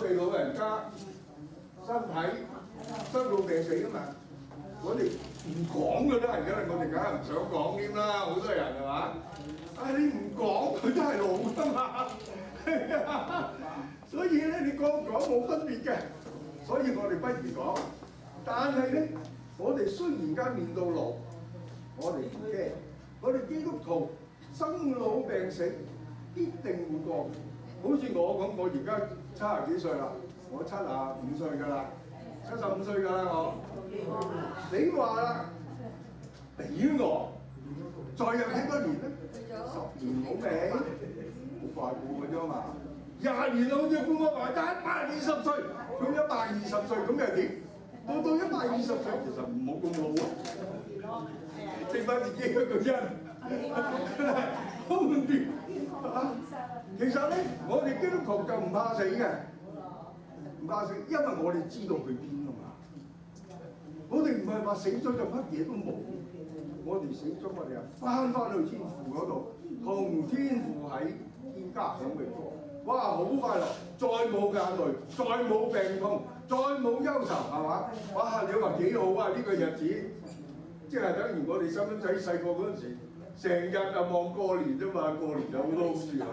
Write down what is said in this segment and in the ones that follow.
哋老人家身體生老病死啊嘛，我哋唔講嘅都係，因為我哋梗係唔想講添啦，好多人係嘛？你唔講佢都係老㗎嘛，所以咧你講唔講冇分別嘅，所以我哋不如講。但係咧，我哋雖然而家面到老，我哋唔驚，我哋基督徒生老病死必定會過。好似我咁，我而家70幾歲啦，我75歲㗎啦，75歲㗎啦我。你話啦，俾我再有幾多年咧？10年好未？好快過嘅啫嘛。20年好似官我話得120歲，佢120歲咁又點？到120歲其實唔好咁老啊，剩翻自己一個人，好唔掂啊！其實咧，我哋基督徒就唔怕死嘅，唔怕死，因為我哋知道佢邊啊嘛。我哋唔係話死咗就乜嘢都冇，我哋死咗我哋係翻去天父嗰度，同天父喺天家享榮光。哇！好快樂，再冇眼淚，再冇病痛，再冇憂愁，係嘛？哇！你話幾好啊？呢個日子，即係等於我哋細蚊仔細個嗰陣時，成日就望過年啫嘛，過年有好多好處啊！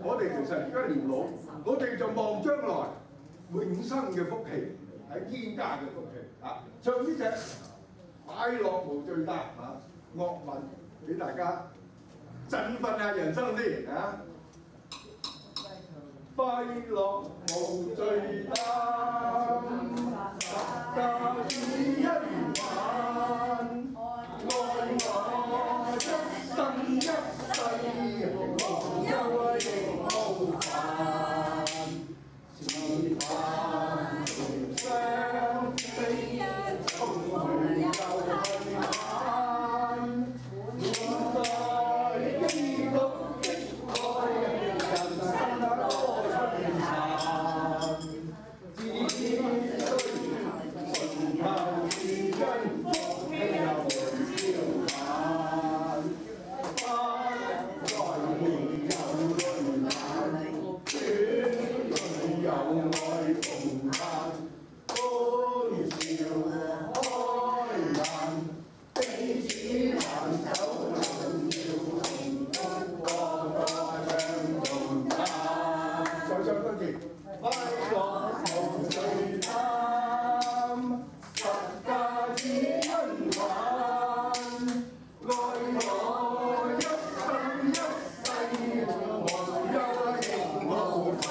我哋其實而家年老，我哋就望將來永生嘅福氣，喺天家嘅福氣啊！唱呢隻快樂無罪擔啊，樂韻俾大家振奮下人生先啊！快樂無罪擔，十架只因還，愛我一生一世，無憂亦無煩，是凡情相非，從去又去晚，滿載基督的愛，人生多。只需尋求是因福氣又超凡，不再沒有淚眼，轉淚有愛同盼，歡笑開顏，彼此挽手同笑同歡，個個唱同讚。再唱多次。快樂無罪擔，十架只因還，愛我一生一世，無憂亦無煩，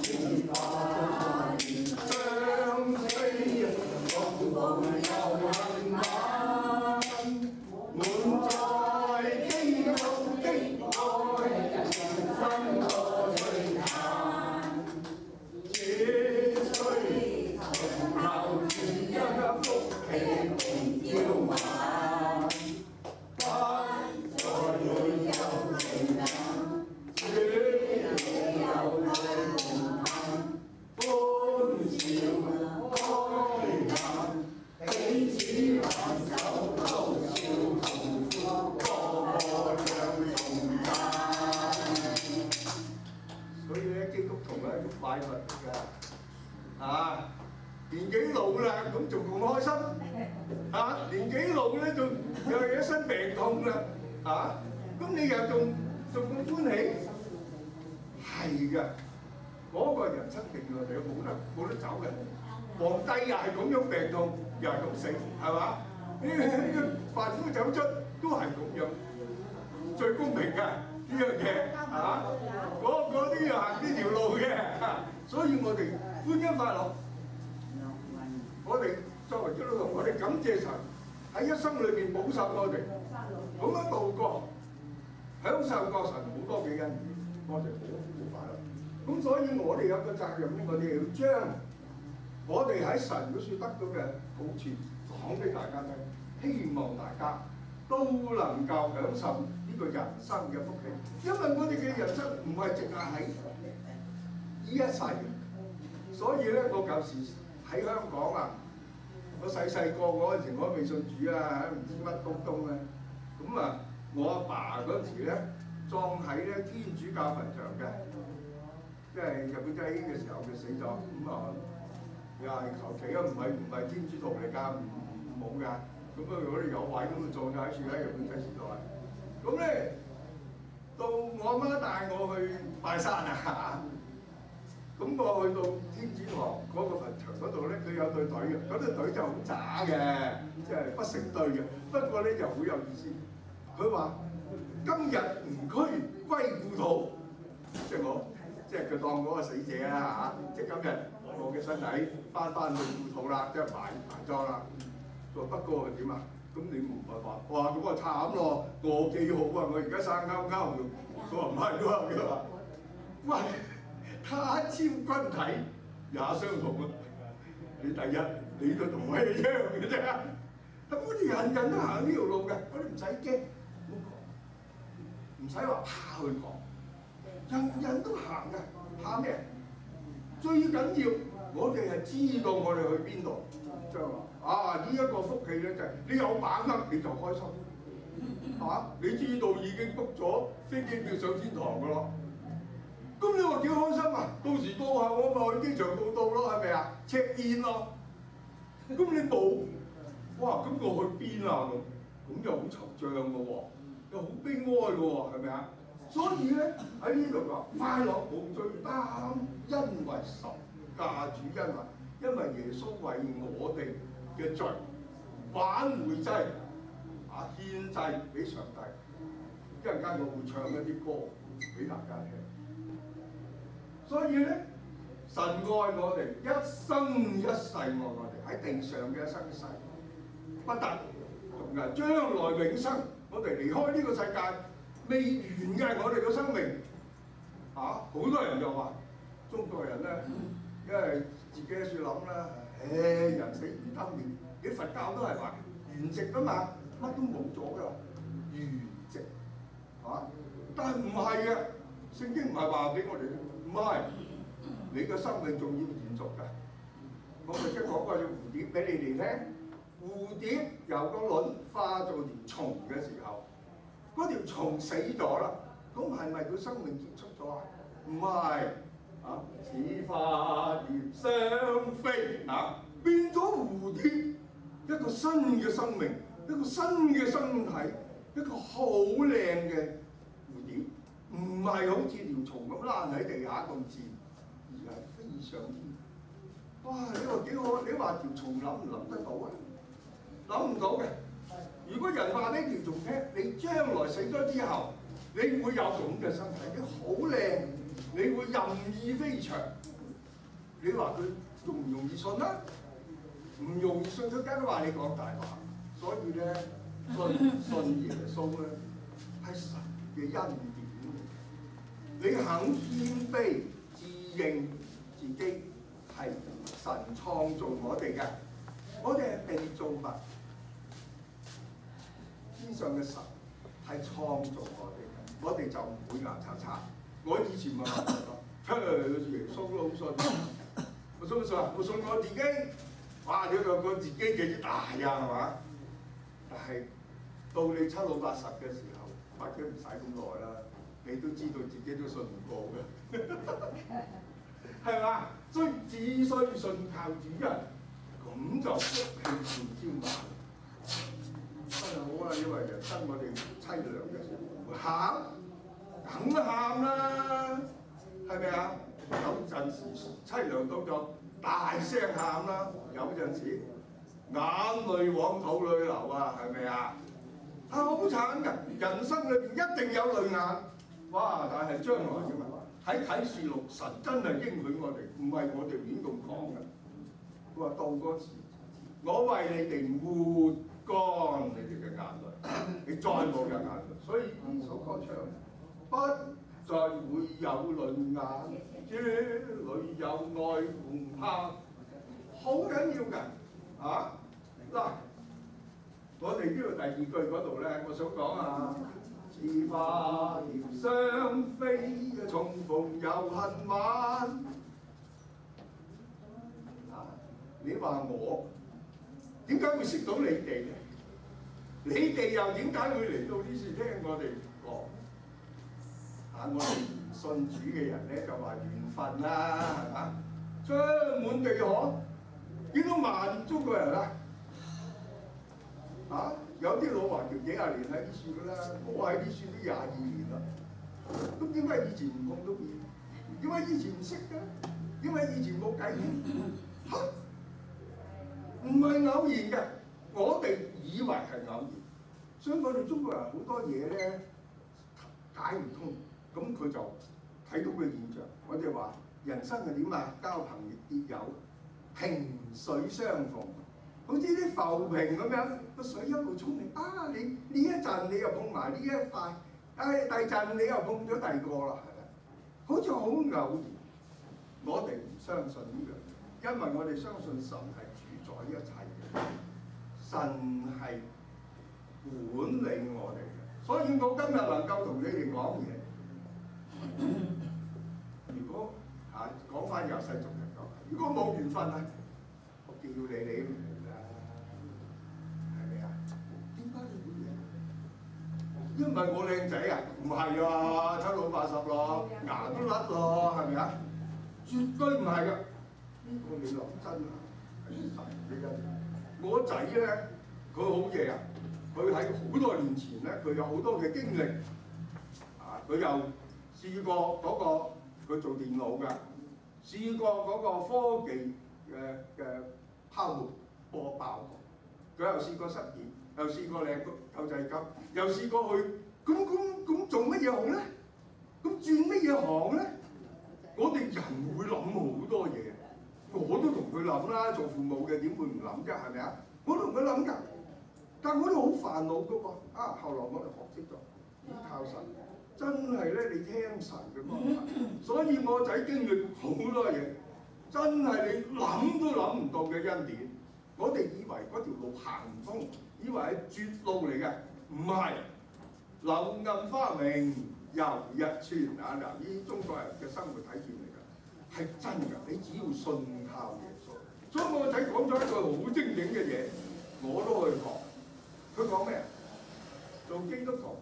是凡相非，共逢又恨晚，滿載基督的愛，人生多璀璨。只需從頭是因福氣同驕慢，不再會有情感，主你有愛同盼，歡笑開顏，彼此挽手偷笑同歡，個個唱同讚。所以咧，基督徒係一個快樂㗎，年紀老啦，咁仲咁開心，年紀老咧仲又係一身病痛啦，咁你又仲咁歡喜，係㗎，嗰個人生定律嚟，冇得走嘅。皇帝又係咁樣病痛，又係咁死，係嘛？呢個凡夫走卒都係咁樣，最公平㗎。呢樣嘢嗰啲又行呢條路嘅，所以我哋歡欣快樂。我哋作為基督徒，我哋感謝神喺一生裏邊保守我哋，咁樣度過，享受過神好多嘅恩典，我哋好快樂。咁所以我哋有個責任咧，我哋要將我哋喺神嗰處得到嘅好處講俾大家聽，希望大家都能夠享受呢個人生嘅福氣，因為我哋嘅人生唔係淨係喺呢一世，所以咧我舊時喺香港啊，我細個嗰陣時我未信主啊，唔知乜東啊，咁啊〜 我阿爸嗰陣時咧，葬喺咧天主教墳場嘅，即係日本仔嘅時候佢死咗，咁又係求其啊，唔係天主徒嚟㗎，唔冇㗎。咁啊，如果你有位咁就葬喺處喺日本仔時代。咁咧到我阿媽帶我去拜山啊，咁我去到天主堂嗰個墳場嗰度咧，佢有隊隊嘅，嗰隊隊就好渣嘅，即係不成隊嘅。不過咧就好有意思，佢話今日吾軀歸故土，即係我。即係佢當嗰個死者啦嚇，即係今日我嘅身體翻去故土啦，即係埋葬啦。佢話不過點啊？咁你唔係話哇咁啊慘咯，我幾好啊！我而家生勾勾。佢話唔係喎，佢話喂，他朝君體也相同啊！你第一你都同我一樣嘅啫。咁我哋人人都行呢條路嘅，我哋唔使驚，唔使話怕去講。人人都行嘅，怕咩？最緊要我哋係知道我哋去邊度，將來呢一個福氣咧就係你有把握你就開心，係嘛？你知道已經 book 咗飛機票上天堂㗎咯，咁你話幾開心啊？到時到下我咪去機場度到咯，係咪啊？check in 咯，咁你冇，哇！咁我去邊啊？咁又好惆悵嘅喎，又好悲哀嘅喎，係咪啊？所以咧喺呢度講快樂無罪擔，因為十架主恩啊，因為耶穌為我哋嘅罪挽回祭獻祭俾上帝。一陣間我會唱一啲歌俾大家聽。所以咧，神愛我哋一生一世愛我哋喺地上嘅一生一世不得，同埋將來永生，我哋離開呢個世界。未完嘅我哋嘅生命，好多人就話中國人咧，因為自己喺處諗啦，人死如燈滅，啲佛教都係話圓寂㗎嘛，乜都冇咗㗎，圓寂，但係唔係嘅，聖經唔係話俾我哋，唔係，你嘅生命仲要延續㗎。我咪即係講過隻蝴蝶俾你哋聽，蝴蝶由個卵化做條蟲嘅時候。嗰條蟲死咗啦，咁係咪佢生命結束咗啊？唔係，似花葉雙飛變咗蝴蝶，一個新嘅生命，一個新嘅身體，一個好靚嘅蝴蝶，唔係好似條蟲咁躝喺地下咁賤，而係飛上天。哇！你話幾好？你話條蟲諗唔諗得到啊？諗唔到嘅。如果人話呢條蟲聽，你將來死咗之後，你會有咁嘅身體，你好靚，你會任意飛翔。你話佢容唔容易信啊？唔容易信，佢梗係話你講大話。所以咧，信耶穌咧係神嘅恩典。你肯謙卑自認自己係神創造我哋嘅，我哋係被造物。天上嘅神係創造我哋嘅，我哋就唔會牙擦擦。我以前咪話咯，耶穌都好信，我信唔信啊？我信我自己，哇！你個自己幾大啊？係嘛？但係到你七老八十嘅時候，或者唔使咁耐啦，你都知道自己都信唔過嘅，係嘛？所以只需信靠主人，咁就福氣滿天下。真係好啊！因為人生我哋凄涼嘅時候，喊，梗喊啦，係咪啊？有陣時凄涼到就大聲喊啦，有陣時眼淚往肚裏流啊，係咪啊？好慘㗎！人生裏邊一定有淚眼，哇！但係將來嘅嘛，喺啟示錄神真係應許我哋，唔係我哋亂咁講嘅。佢話到嗰時，我為你哋抹乾你哋嘅眼淚，你再冇嘅眼淚。所以呢首歌唱，不再會有淚眼，這裏有愛共盼，好緊要㗎嗱。我哋呢度第二句嗰度咧，我想講啊，似花葉雙飛，重逢又恨晚。你話我點解會識到你哋咧？你哋又點解會嚟到呢處聽我哋講？我哋唔信主嘅人咧，就話緣分啦，係嘛？將滿地可幾多萬中國人啊？有啲老華僑幾廿年喺呢處㗎啦，我喺呢處都22年啦。咁點解以前唔碰到面？點解以前唔識嘅？點解以前冇計嘅？嚇！唔係偶然嘅，我哋以為係偶然，所以我哋中國人好多嘢咧解唔通，咁佢就睇到個現象。我哋話人生係點啊？交朋結友，萍水相逢。好似啲浮萍咁樣，個水一路沖嚟，你呢一陣你又碰埋呢一塊，第二陣你又碰咗第二個啦，係咪？好似好偶然。我哋唔相信呢樣嘢，因為我哋相信神係主宰一切嘅，神係管理我哋嘅。所以我今日能夠同你哋講嘢，如果講翻由世俗人講，如果冇緣分咧，我叫你哋唔嚟啦，係咪啊？點解你會嚟？因為我靚仔啊？唔係啊，七老八十咯，牙都甩咯，係咪啊？絕對唔係㗎，呢個你諗真啊，係神嘅恩。我仔咧，佢好嘢啊！佢喺好多年前咧，佢有好多嘅經歷佢又試過嗰個佢做電腦㗎，試過嗰個科技嘅泡沫播爆佢又試過失業，又試過領救濟金，又試過去咁做乜嘢好咧？咁轉乜嘢行咧？我哋人會諗好多嘢，我都同佢諗啦。做父母嘅點會唔諗啫？係咪啊？我同佢諗㗎，但係我都好煩惱㗎喎。後來我哋學識咗依靠神，真係咧你聽神嘅講，所以我仔經歷好多嘢，真係你諗都諗唔到嘅恩典。我哋以為嗰條路行唔通，以為係絕路嚟嘅，唔係。柳暗花明又一村嗱，呢啲中國人嘅生活體驗嚟㗎，係真㗎。你只要信靠耶穌，所以我個仔講咗一句好精警嘅嘢，我都去學。佢講咩？做基督徒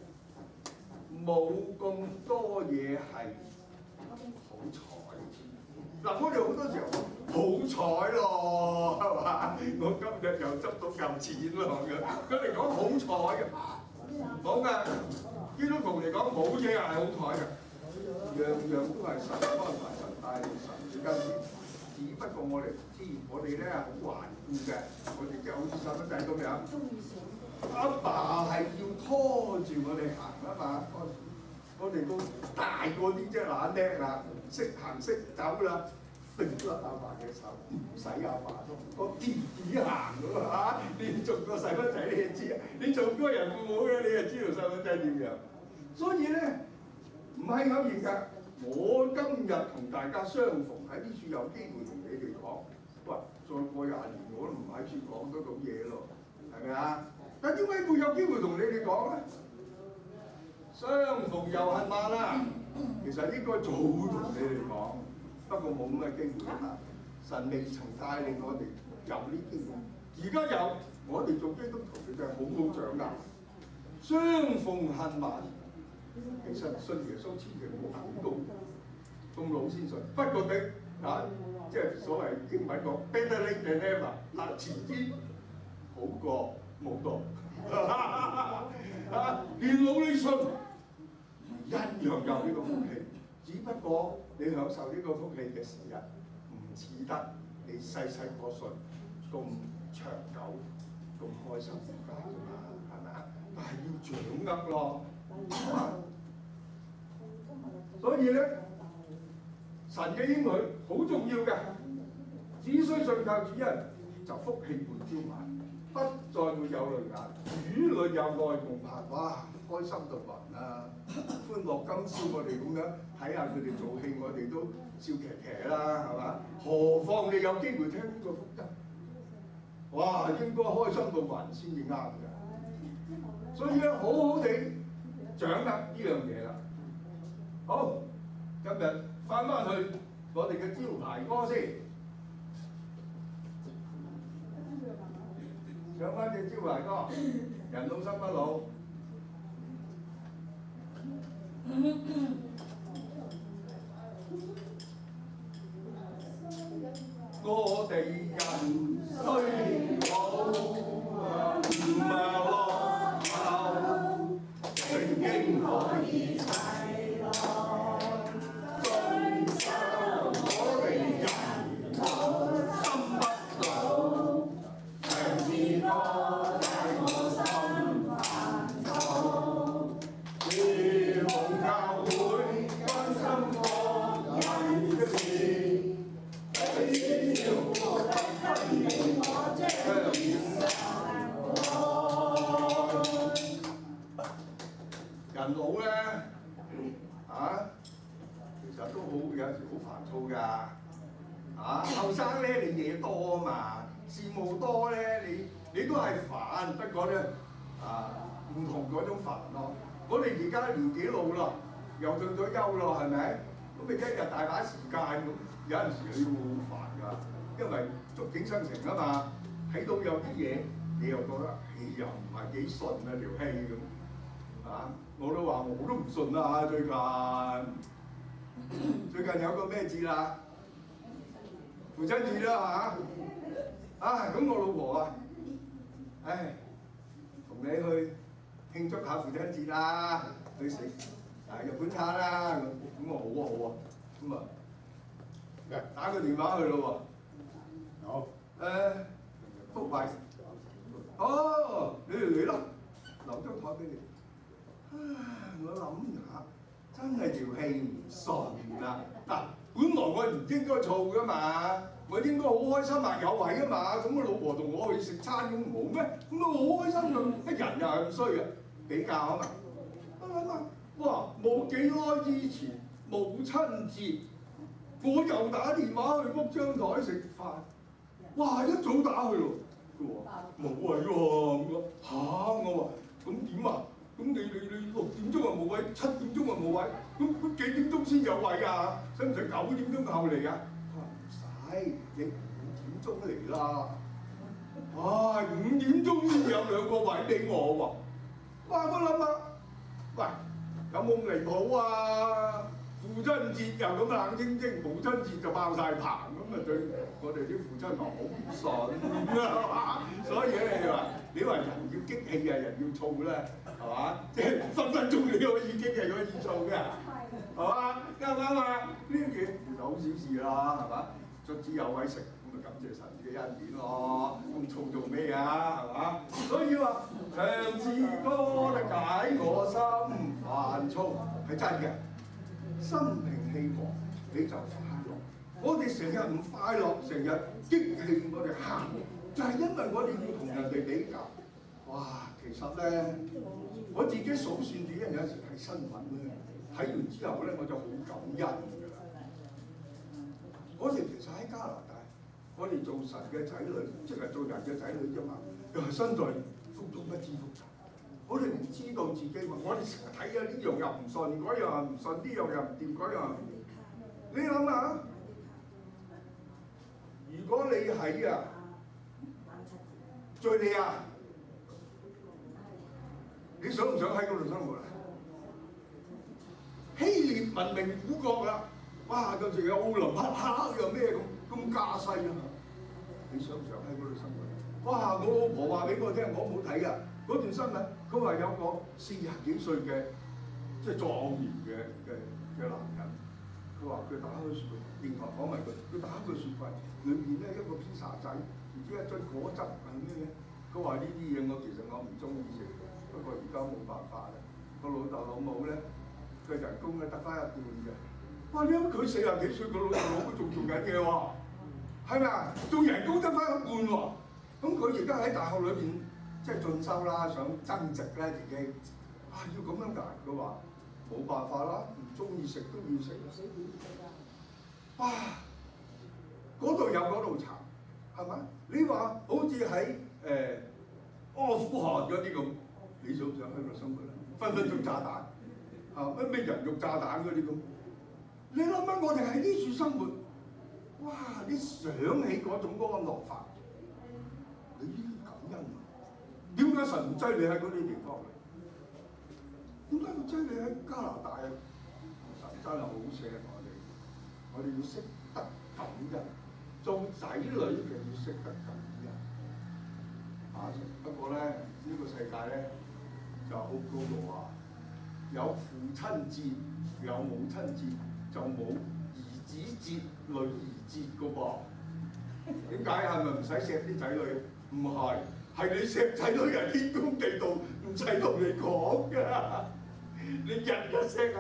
冇咁多嘢係好彩。嗱，我哋好多時候好彩咯，係嘛？我今日又執到嚿錢咯咁樣。佢哋講好彩嘅，冇㗎。基督徒嚟講冇嘢係好彩嘅，樣樣都係神安排、神帶領、神嘅恩典。只不過我哋唔知，我哋咧好頑固嘅，我哋即係好似細蚊仔咁樣。阿爸係要拖住我哋行啊嘛，我哋都大個啲啫，懶叻啦，識行識走啦，揈甩阿爸嘅手，唔使阿爸都個弟弟行㗎嘛。你做個細蚊仔你就知啊，你做個人父母嘅你就知道細蚊仔點樣。所以咧唔係偶然㗎。我今日同大家相逢喺呢處，有機會同你哋講，喂，再過20年我都唔喺處講得到嘢咯，係咪啊？但點解會有機會同你哋講咧？相逢又恨晚啦。其實應該早同你哋講，不過冇咁嘅機會啦。神未曾帶領我哋有呢機會，而家有，我哋做基督徒嘅就係好好掌握。相逢恨晚，其實信耶穌千祈唔好等到咁老先信。不過即係所謂英文講 better late than never，遲啲好過冇到。年老你信一樣有呢個福氣，只不過你享受呢個福氣嘅時日唔似得你細個信咁長久、咁開心咁解㗎嘛，係咪啊？但係要掌握咯，係嘛？所以咧，神嘅應許好重要嘅，只需信靠主人，就福氣滿天滿，不再會有淚眼，主裏有愛共盼，哇！開心到暈啦，歡樂今宵我哋咁樣睇下佢哋做戲，我哋都笑騎騎啦，係嘛？何況你有機會聽呢個福音，哇！應該開心到暈先至啱嘅。所以咧，好好地掌握呢樣嘢啦。好，今日翻去我哋嘅招牌歌先，唱翻隻招牌歌，人老心不老。地人雖好唔落後，聖經可以齊來，遵守我哋人心不老，唱詩歌帶我心煩躁，要奉教會關心個人嘅事。人老咧其實都好有時好煩躁㗎後生咧你嘢多啊嘛，事務多咧你都係煩，不過咧唔同嗰種煩咯。我哋而家年紀老啦，又退咗休咯，係咪？咁你一日大把時間咁，有陣時你會好煩㗎，因為觸景生情啊嘛，睇到有啲嘢你又覺得又唔係幾順啊條氣咁我都話我都唔順啊最近有個咩節啦？父親節啦咁我老婆同你去慶祝下父親節啦，去食日本餐啦咁我好啊，打個電話去咯喎。好。福慧。你哋嚟啦，留張台俾你。我諗下，真係條氣唔順啦。本來我唔應該燥噶嘛，我應該好開心有位啊嘛。咁我老婆同我去食餐咁冇咩？咁我好開心㗎，人又係咁衰嘅，比較啊嘛。我諗下，哇！冇幾耐之前母親節，我又打電話去 book 張台食飯，哇！一早打去咯，佢話冇位喎咁我話咁點啊？咁你6點鐘又冇位，7點鐘又冇位，咁幾點鐘先有位啊？使唔使9點鐘後嚟啊？佢話唔使，你5點鐘嚟啦。5點鐘先有2個位俾我喎。哇！我諗下，喂，有冇咁離譜啊？父親節又咁冷清清，母親節就爆晒棚，咁對我哋啲父親好唔順所以咧，你話人要激氣人要燥咧，係嘛？即係分分鐘你可以激氣可以燥嘅，係嘛？啱唔啱啊？呢啲嘢其實好小事啦，係嘛？卒之有位食，咁咪感謝神嘅恩典咯。咁燥做咩啊？係嘛？所以話唱詩歌解我心煩躁係真嘅。心平氣和你就快樂。我哋成日唔快樂，成日激氣，我哋喊，就係因為我哋要同人哋比較。哇！其實咧，我自己數算住，因為有時睇新聞咧，睇完之後咧，我就好感恩㗎啦。我哋其實喺加拿大，我哋做神嘅仔女，即係做人嘅仔女啫嘛，又係身在福中不知福。我哋唔知道自己話，我哋成日睇呢樣又唔順，嗰樣又唔順，呢樣又唔掂，嗰樣又唔掂。你諗下，如果你喺敍利亞，你想唔想喺嗰度生活啊？希臘文明古國啦，哇！到時有奧林匹克又咩咁架勢啊嘛？你想唔想喺嗰度生活？哇！我老婆話俾我聽，我冇睇㗎。嗰段新聞，佢話有個40幾歲嘅即係壯年嘅男人，佢話佢打開雪櫃，電台訪問佢打開個雪櫃，裏面咧一個披薩仔，唔知一樽果汁係咩嘅。佢話呢啲嘢其實我唔中意食，不過而家冇辦法啦。個老豆老母咧，佢人工咧得翻1半嘅。哇！你諗佢40幾歲，個老豆老母仲做緊嘢喎，係咪啊？做人工得翻1半喎。咁佢而家喺大學裏邊。即係進修啦，想增值咧自己，要咁樣㗎？佢話冇辦法啦，唔中意食都要食。哇！嗰度有嗰度慘，係咪？你話好似喺阿富汗嗰啲咁，你想唔想喺度生活咧？分分鐘炸彈，咩人肉炸彈嗰啲咁。你諗下，我哋喺呢處生活，哇！你想起嗰種安樂法，你應該感恩。點解神唔擠你喺嗰啲地方嚟？點解要擠你喺加拿大啊？神真係好錫我哋要識得感恩。做仔女嘅要識得感恩。不過咧，呢個世界咧就好高度啊！有父親節，有母親節，就冇兒子節、女兒節噶噃。點解？係咪唔使錫啲仔女？唔係，係你錫仔女係天公地道，唔使同你講㗎。你日日錫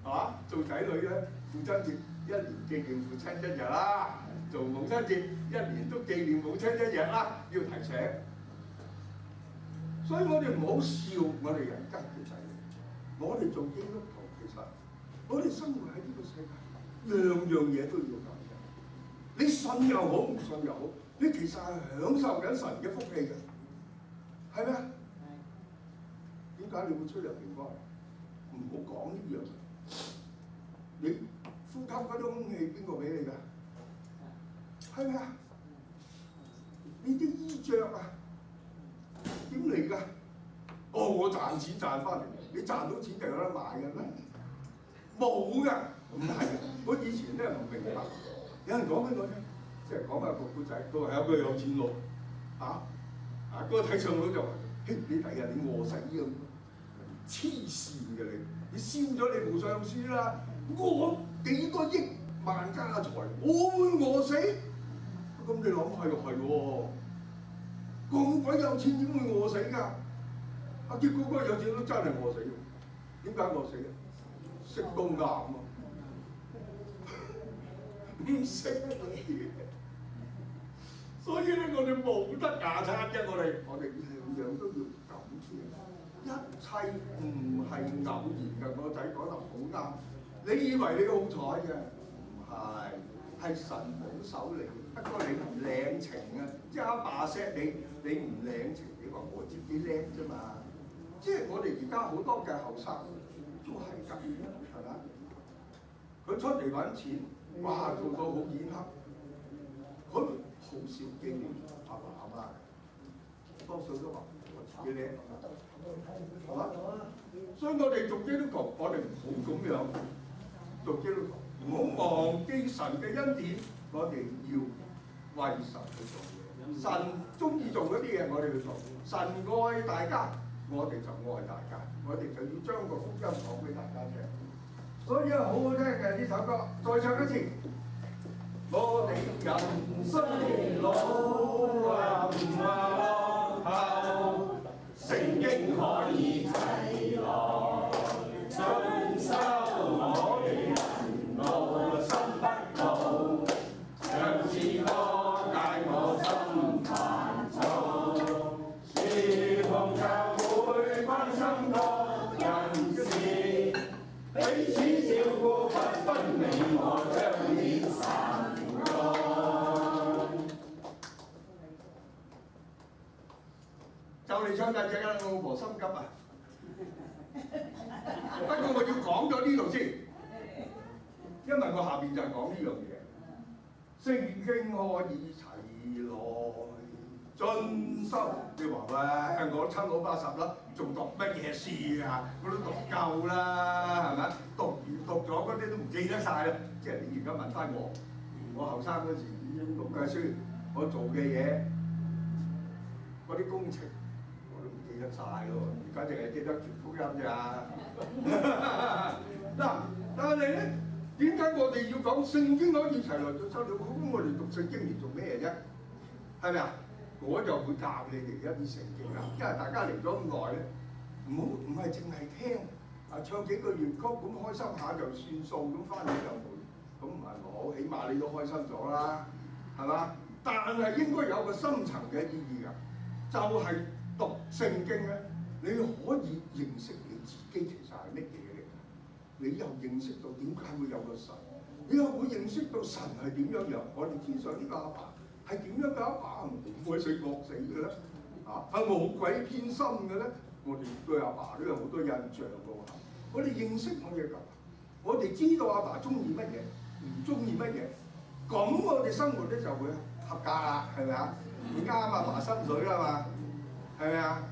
啊！做仔女咧，父親節一年紀念父親一日啦，做母親節一年都紀念母親一日啦，要提醒。所以我哋唔好笑我哋人間嘅仔女，我哋做基督徒其實我哋生活喺呢個世界，樣樣嘢都要感恩。你信又好，唔信又好，你其實係享受緊神嘅福氣嘅，係咪啊？點解你會出入平安？唔好講呢樣。你呼吸嗰啲空氣邊個俾你㗎？係咪啊？你啲衣着啊？點嚟㗎？哦，我賺錢賺翻嚟，你賺到錢就有得買嘅咩？冇㗎，唔係嘅。我以前咧唔明白，有人講俾我聽，即係講下個故仔，佢話有個有錢佬嗰個睇相佬就話：嘿，你第日你餓死咁，黐線嘅你燒咗你部相書啦，我幾多億萬家財，我會餓死？咁你諗係喎。咁鬼有錢點會餓死㗎？結果嗰個有錢都真係餓死喎。點解餓死啊？食到癌啊！唔識嘢，所以咧我哋冇得牙撐嘅，我哋樣樣都要感謝，一切唔係偶然嘅。我仔講得好啱，你以為你好彩嘅，唔係。係神保守你，不過你唔領情啊！即係阿爸錫你，你唔領情，你話我自己叻啫嘛！即係我哋而家好多嘅後生都係咁，係咪？佢出嚟揾錢，哇！做到好顯赫，佢好少經驗阿爸阿媽，多數都話我自己叻，係嘛？所以我哋做基督徒，我哋唔好咁樣做基督徒。唔好忘記神嘅恩典，我哋要為神去做嘢。神中意做嗰啲嘢，我哋去做。神愛大家，我哋就愛大家。我哋就要將個福音講俾大家聽。所以好好聽嘅呢首歌，再唱一次。我哋人衰老啊唔落後，聖經可以齊來進修我哋。我心不老，唱詩歌解我心煩躁，侍奉教會關心各人事，彼此照顧不分你我，彰顯神愛。就嚟唱大隻啦，我老婆心急啊！不過我要講咗呢度先。因為我下邊就係講呢樣嘢，聖經可以齊來進修。你話喂，我七老八十啦，仲讀乜嘢書啊？我都讀夠啦，係咪？讀咗嗰啲都唔記得晒啦。即係你而家問翻我後生嗰時讀嘅書，我做嘅嘢，嗰啲工程我都唔記得晒咯。而家淨係記得傳福音咋。嗱，但係咧。點解我哋要講聖經可以齊來進修了？咁我哋讀聖經嚟做咩啫？係咪啊？我就會教你哋一啲聖經啊，因為大家嚟咗咁耐咧，唔係淨係聽唱幾個粵曲咁開心下就算數咁翻嚟就會，咁唔係好，起碼你都開心咗啦，係嘛？但係應該有個深層嘅意義㗎，就係讀聖經咧，你可以認識你自己其實係乜嘢嚟。你又認識到點解會有個神？你又會認識到神係點樣樣？我哋天上呢個阿爸係點樣嘅阿爸？唔會死惡死嘅咧？係冇鬼偏心嘅咧？我哋對阿爸都有好多印象嘅喎。我哋認識我哋嘅，我哋知道阿爸中意乜嘢，唔中意乜嘢，咁我哋生活咧就會合格啦，係咪啊？啱阿爸心水啦嘛，係咪啊？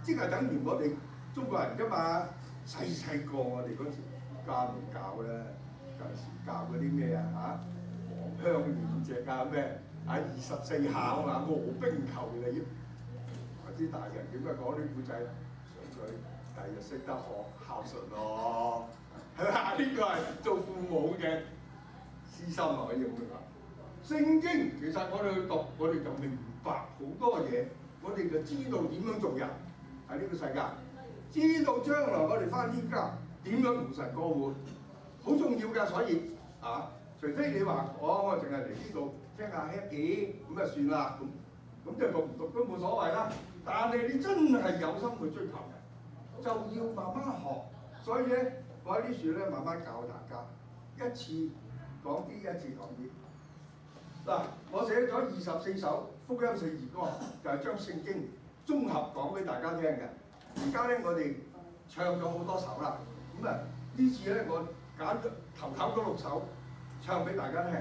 即係等於我哋中國人㗎嘛。細個我哋嗰時家門教咧，舊時教嗰啲咩啊嚇，黃香蓮隻啊咩24孝啊，卧冰求鯉。啲大人點解講啲古仔？想佢第日識得學孝順咯，係咪？呢個係做父母嘅私心啊，可以咁講。聖經其實我哋去讀，我哋就明白好多嘢，我哋就知道點樣做人喺呢個世界，知道將來我哋返天家點樣同神過活，好重要㗎。所以除非你話我淨係嚟呢度聽下 happy 咁就算啦，咁就讀唔讀都冇所謂啦。但係你真係有心去追求嘅，就要慢慢學。所以咧，我喺呢處咧慢慢教大家，一次講啲，一次講啲。嗱，我寫咗24首福音聖兒歌，就係將聖經綜合講俾大家聽嘅。而家咧我哋唱咗好多首啦，咁啊呢次咧我揀咗頭嗰6首唱俾大家聽。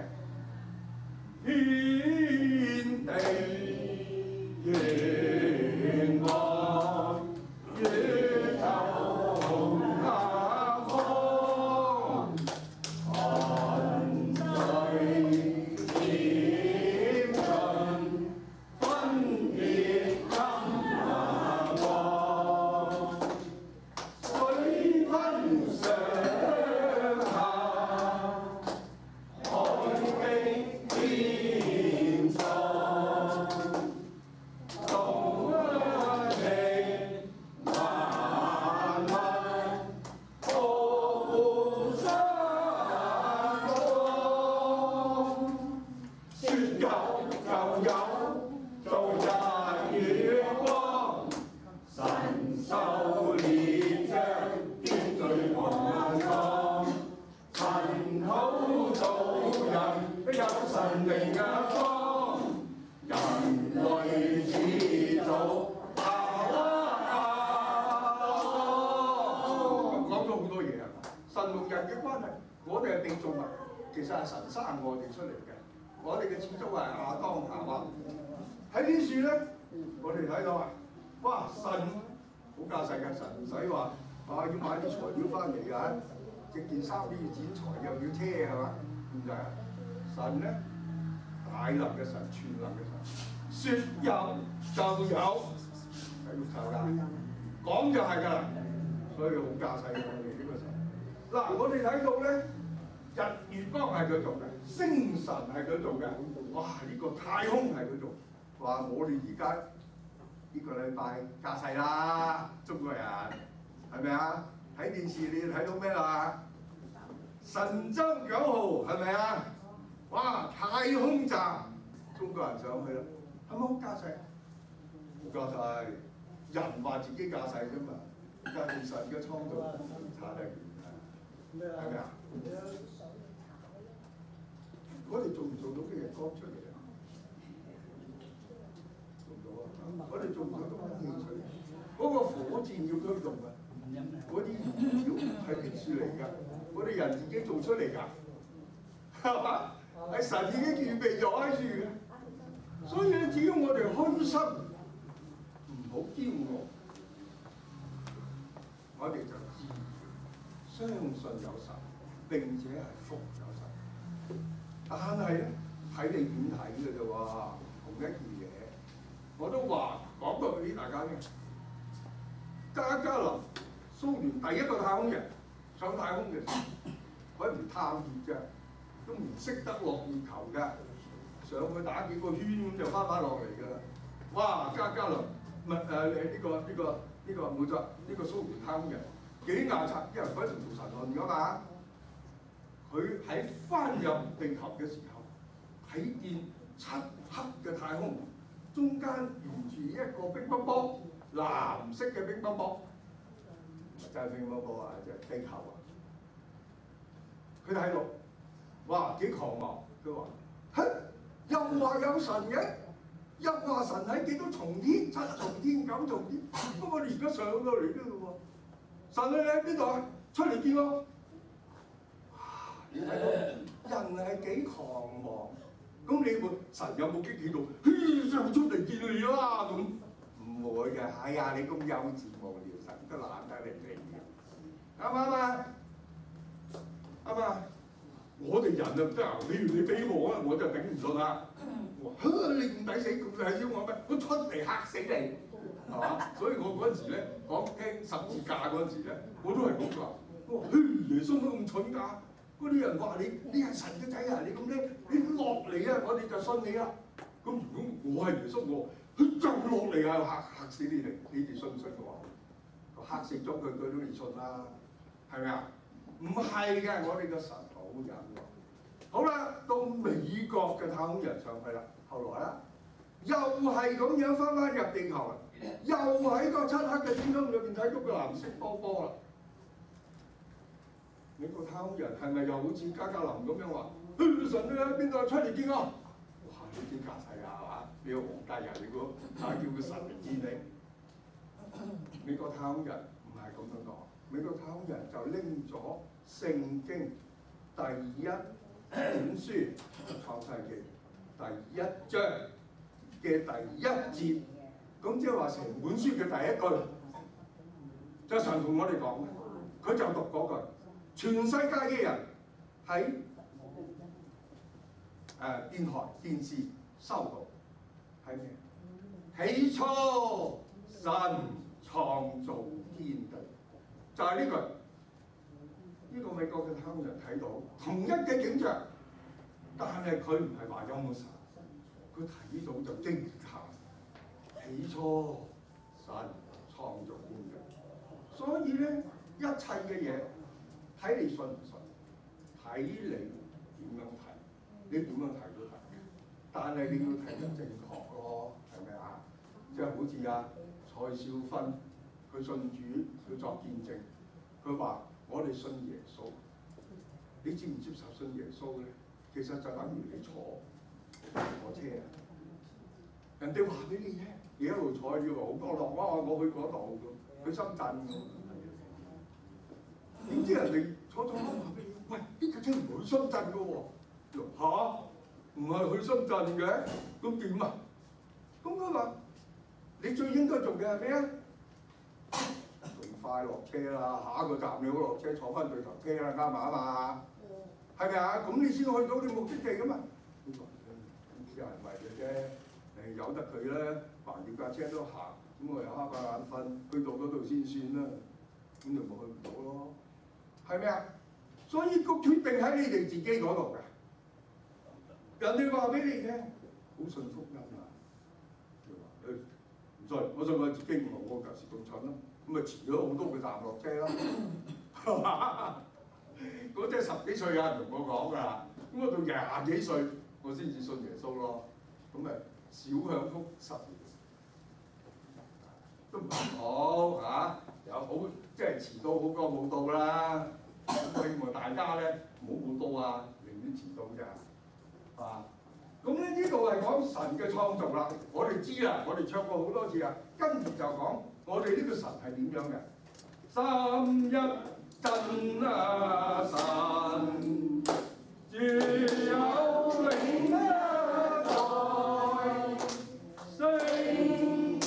天地願望，宇宙下方，群聚點盡，分別金華光，水分上下，海冰天蒼。神明嘅光，人類始祖講咗好多嘢啊！神同人嘅關係，我哋係被造物，其實係神生我哋出嚟嘅。我哋嘅始祖係亞當夏娃。喺呢處咧，我哋睇到啊，哇！神好架勢嘅，神唔使話要買啲材料翻嚟㗎，一件衫都要剪裁，又要車係嘛？點解啊？神咧，大能嘅神，全能嘅神，説有就有，係喐手㗎，講就係㗎啦，所以好架勢嘅我哋呢個神。嗱，我哋睇到咧，日月光係佢做嘅，星辰係佢做嘅，哇！呢個太空係佢做，話我哋而家呢個禮拜架勢啦，中國人係咪啊？睇電視你睇到咩啦？神舟9號係咪啊？哇！太空站，中國人上去啦，係咪好架勢？冇架勢，人話自己架勢啫嘛，但係神嘅創造差得遠，係咪啊？我哋做唔做到啲日光出嚟啊？做唔到啊！我哋做唔做到空氣出嚟？嗰個火箭要推動啊！嗰啲燃料係別處嚟㗎，我哋人自己做出嚟㗎，係嘛？係神已經預備咗喺處嘅，所以咧，只要我哋開心，唔好驕傲，我哋就知相信有神，並且係服有神。但係咧，睇你點睇嘅啫喎，同一件嘢，我都話講過俾大家聽。加加林，蘇聯第一個太空人上太空嘅時候，佢唔探熱啫。都唔識得落月球㗎，上去打幾個圈咁就翻落嚟㗎啦。哇！加加林唔係呢個冇錯，呢個蘇聯太空人幾牙擦，因為佢係無神論㗎嘛。佢喺翻入地球嘅時候，睇見漆黑嘅太空，中間沿住一個乒乓波，藍色嘅乒乓波，唔係真係乒乓波啊，就係地球啊。佢睇到。哇！幾狂妄！佢話：又話有神嘅，又話神喺幾多重天、7重天、9重天。不過我哋而家上到嚟呢度喎，神你喺邊度啊？出嚟見我！哇！你睇到人係幾狂妄？咁你會神有冇激氣到？上出嚟見你啦咁？唔會嘅。哎呀，你咁幼稚無聊，神都懶得你嘅，啱唔啱啊？啱啊！我哋人啊唔得啊！譬如你俾我啊，我就頂唔順啦。我話你唔抵死，咁係要我咩？我出嚟嚇死你，係嘛？所以我嗰陣時咧講聽十字架嗰陣時咧，我都係咁話。我話耶穌都咁蠢㗎！嗰啲人話你係神嘅仔啊！你咁叻，你落嚟啊！我哋就信你啦。咁如果我係耶穌，佢就落嚟啊嚇死你哋！你哋信唔信我？嚇死咗佢都唔信啦，係咪啊？唔係嘅，我哋個神好人喎。好啦，到美國嘅太空人上去啦，後來啦，又係咁樣翻入地球啦，又喺個漆黑嘅天空裏邊睇到個藍色波波啦。美國太空人係咪又好似加加林咁樣話？神你喺邊度出嚟見我？哇！你啲架勢啊，係嘛？你個皇帝啊，你估叫個神嚟見你？美國太空人唔係咁樣講，美國太空人就拎咗聖經第一本書創世記第一章嘅第一節，咁即係話成本書嘅第一句，就神同我哋講嘅，佢就讀嗰句，全世界嘅人喺電台、電視收到係咩？起初神創造天地，就係呢句。呢個美國嘅太空人睇到同一嘅景象，但係佢唔係話有冇神，佢睇到就驚嚇。起初神創造天地，所以咧一切嘅嘢睇你信唔信，睇你點樣睇，你點樣睇都得。但係你要睇得正確咯，係咪啊？即係好似蔡少芬，佢信主，佢作見證，佢話。我哋信耶穌，你接唔接受信耶穌咧？其實就等於你坐車啊！人哋話俾你聽，你一路坐要好多落，我去嗰度咁，去深圳咁。點知人哋坐話俾你，喂，呢架車唔去深圳嘅喎，嚇，唔係去深圳嘅，咁點啊？咁佢話：你最應該做嘅係咩啊？快落車啦！下一個站你好落車，坐翻對頭車啦，啱嘛？係咪啊？咁你先去到你目的地噶嘛？咁啲人為嘅啫，由得佢啦，橫掂架車都行，咁我又瞌下眼瞓，去到嗰度先算啦，咁就冇去唔到咯，係咪啊？所以個決定喺你哋自己嗰度㗎。人哋話俾你聽，好信福音啊！佢話唔信，我信我自己唔好，我舊時咁蠢咯。咁咪遲咗好多個站落車咯，係嘛？嗰隻10幾歲有人同我講㗎，咁我到20幾歲我先至信耶穌咯。咁咪小享福10年都唔好嚇，有好即係遲到好過冇到啦。我希望大家咧唔好冇到啊，寧願遲到咋，係嘛？咁咧呢度係講神嘅創造啦，我哋知啦，我哋唱過好多次啦，跟住就講。我哋呢個神係點樣嘅？三一真啊神，自有永在，聖潔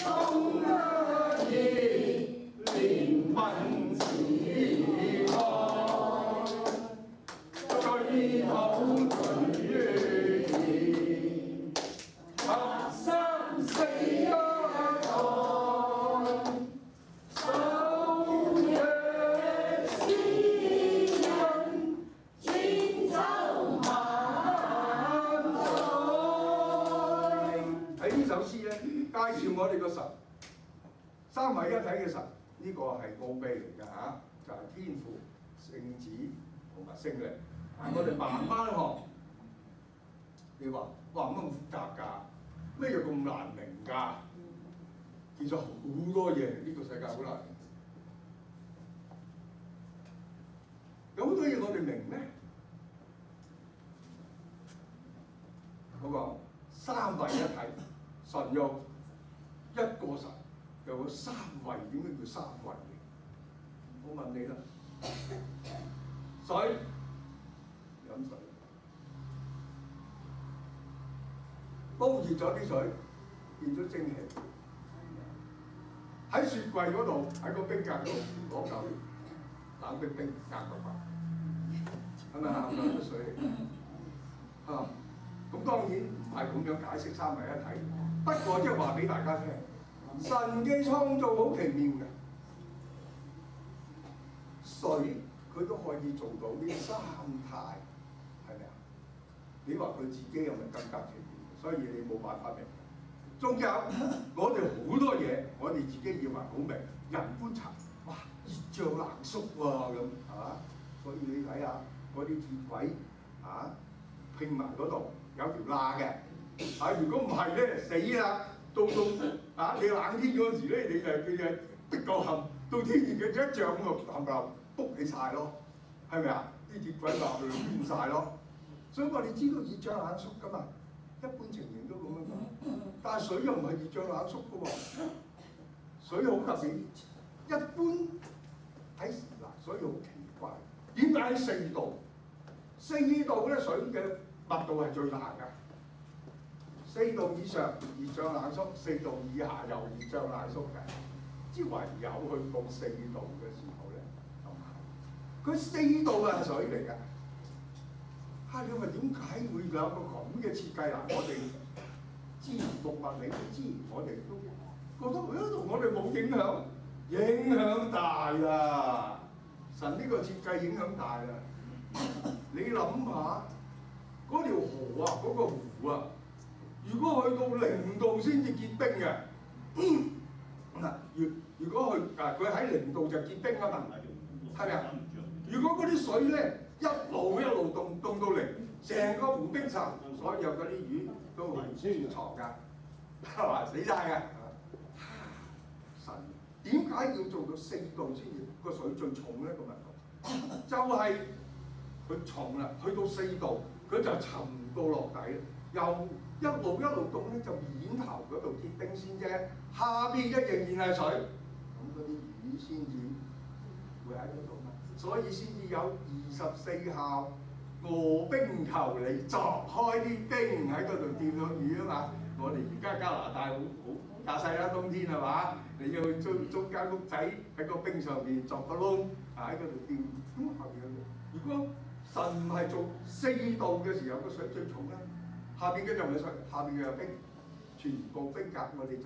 公義，憐憫慈愛，追討罪孽，合生死愛。介紹我哋個神，三位一體嘅神，呢個係奧秘嚟㗎嚇，就係天父、聖子同埋聖靈。我哋慢慢學，你話哇乜咁複雜㗎？咩嘢咁難明㗎？其實好多嘢，呢個世界好難明。有好多嘢我哋明咩？我講三位一體，神有一個神，又有三位，點解叫三位？我問你啦，水飲水，煲熱咗啲水，變咗蒸汽，喺雪櫃嗰度，喺個冰格度攞嚿冷冰冰隔落嚟，係咪啊？流出水嚟啊！咁當然唔係咁樣解釋三位一體，不過即係話俾大家聽，神嘅創造好奇妙嘅，水佢都可以做到呢三態，係咪啊？你話佢自己有咪更加奇妙？所以你冇辦法明。仲有我哋好多嘢，我哋自己以為好明，人觀察，哇，熱脹冷縮喎咁，係嘛？所以你睇下嗰啲鐵軌啊，拼埋嗰度有條罅嘅，啊，如果唔係咧死啦！到啊，你冷天嗰陣時咧，你就逼夠冚，到天熱嘅一漲咁就冚唪唥卜起晒咯，係咪啊？啲鐵軌罅就變晒咯。所以我哋知道熱脹冷縮噶嘛。一般情形都咁樣講，但係水又唔係熱脹冷縮嘅喎，水好特別。一般喺嗱，所以好奇怪，點解喺4度？4度咧水嘅密度係最難㗎。4度以上熱脹冷縮，4度以下又熱脹冷縮嘅，只唯有去到4度嘅時候咧，佢4度係水嚟㗎。你話點解會有個咁嘅設計啊？我哋知動物你都知，我哋都覺得同我哋冇影響，影響大啦！神呢個設計影響大啦！你諗下嗰條河啊，嗰個湖啊，如果去到0度先至結冰嘅，嗱，如果佢喺0度就結冰啊嘛，係咪啊？如果嗰啲水咧，一路凍到0，成個湖冰層，所有嗰啲魚都會穿藏㗎，係嘛？死晒㗎！神點解要做到4度先至個水最重咧？個密度就係佢重啦，去到4度佢就沉到落底，又一路凍咧，就面頭嗰度結冰先啫，下邊嘅仍然係水，咁嗰啲魚先至會喺嗰度嘛。所以先至有24孝餓冰球嚟鑿開啲冰喺嗰度釣到魚啊嘛！我哋而家加拿大好架勢啦，冬天係嘛？你要去租間屋仔喺個冰上邊鑿個窿，喺嗰度釣。咁下邊有嘢。如果神唔係做4度嘅時候，個水最重咧，下邊嘅就唔係水，下邊嘅有冰，全部冰格，我哋就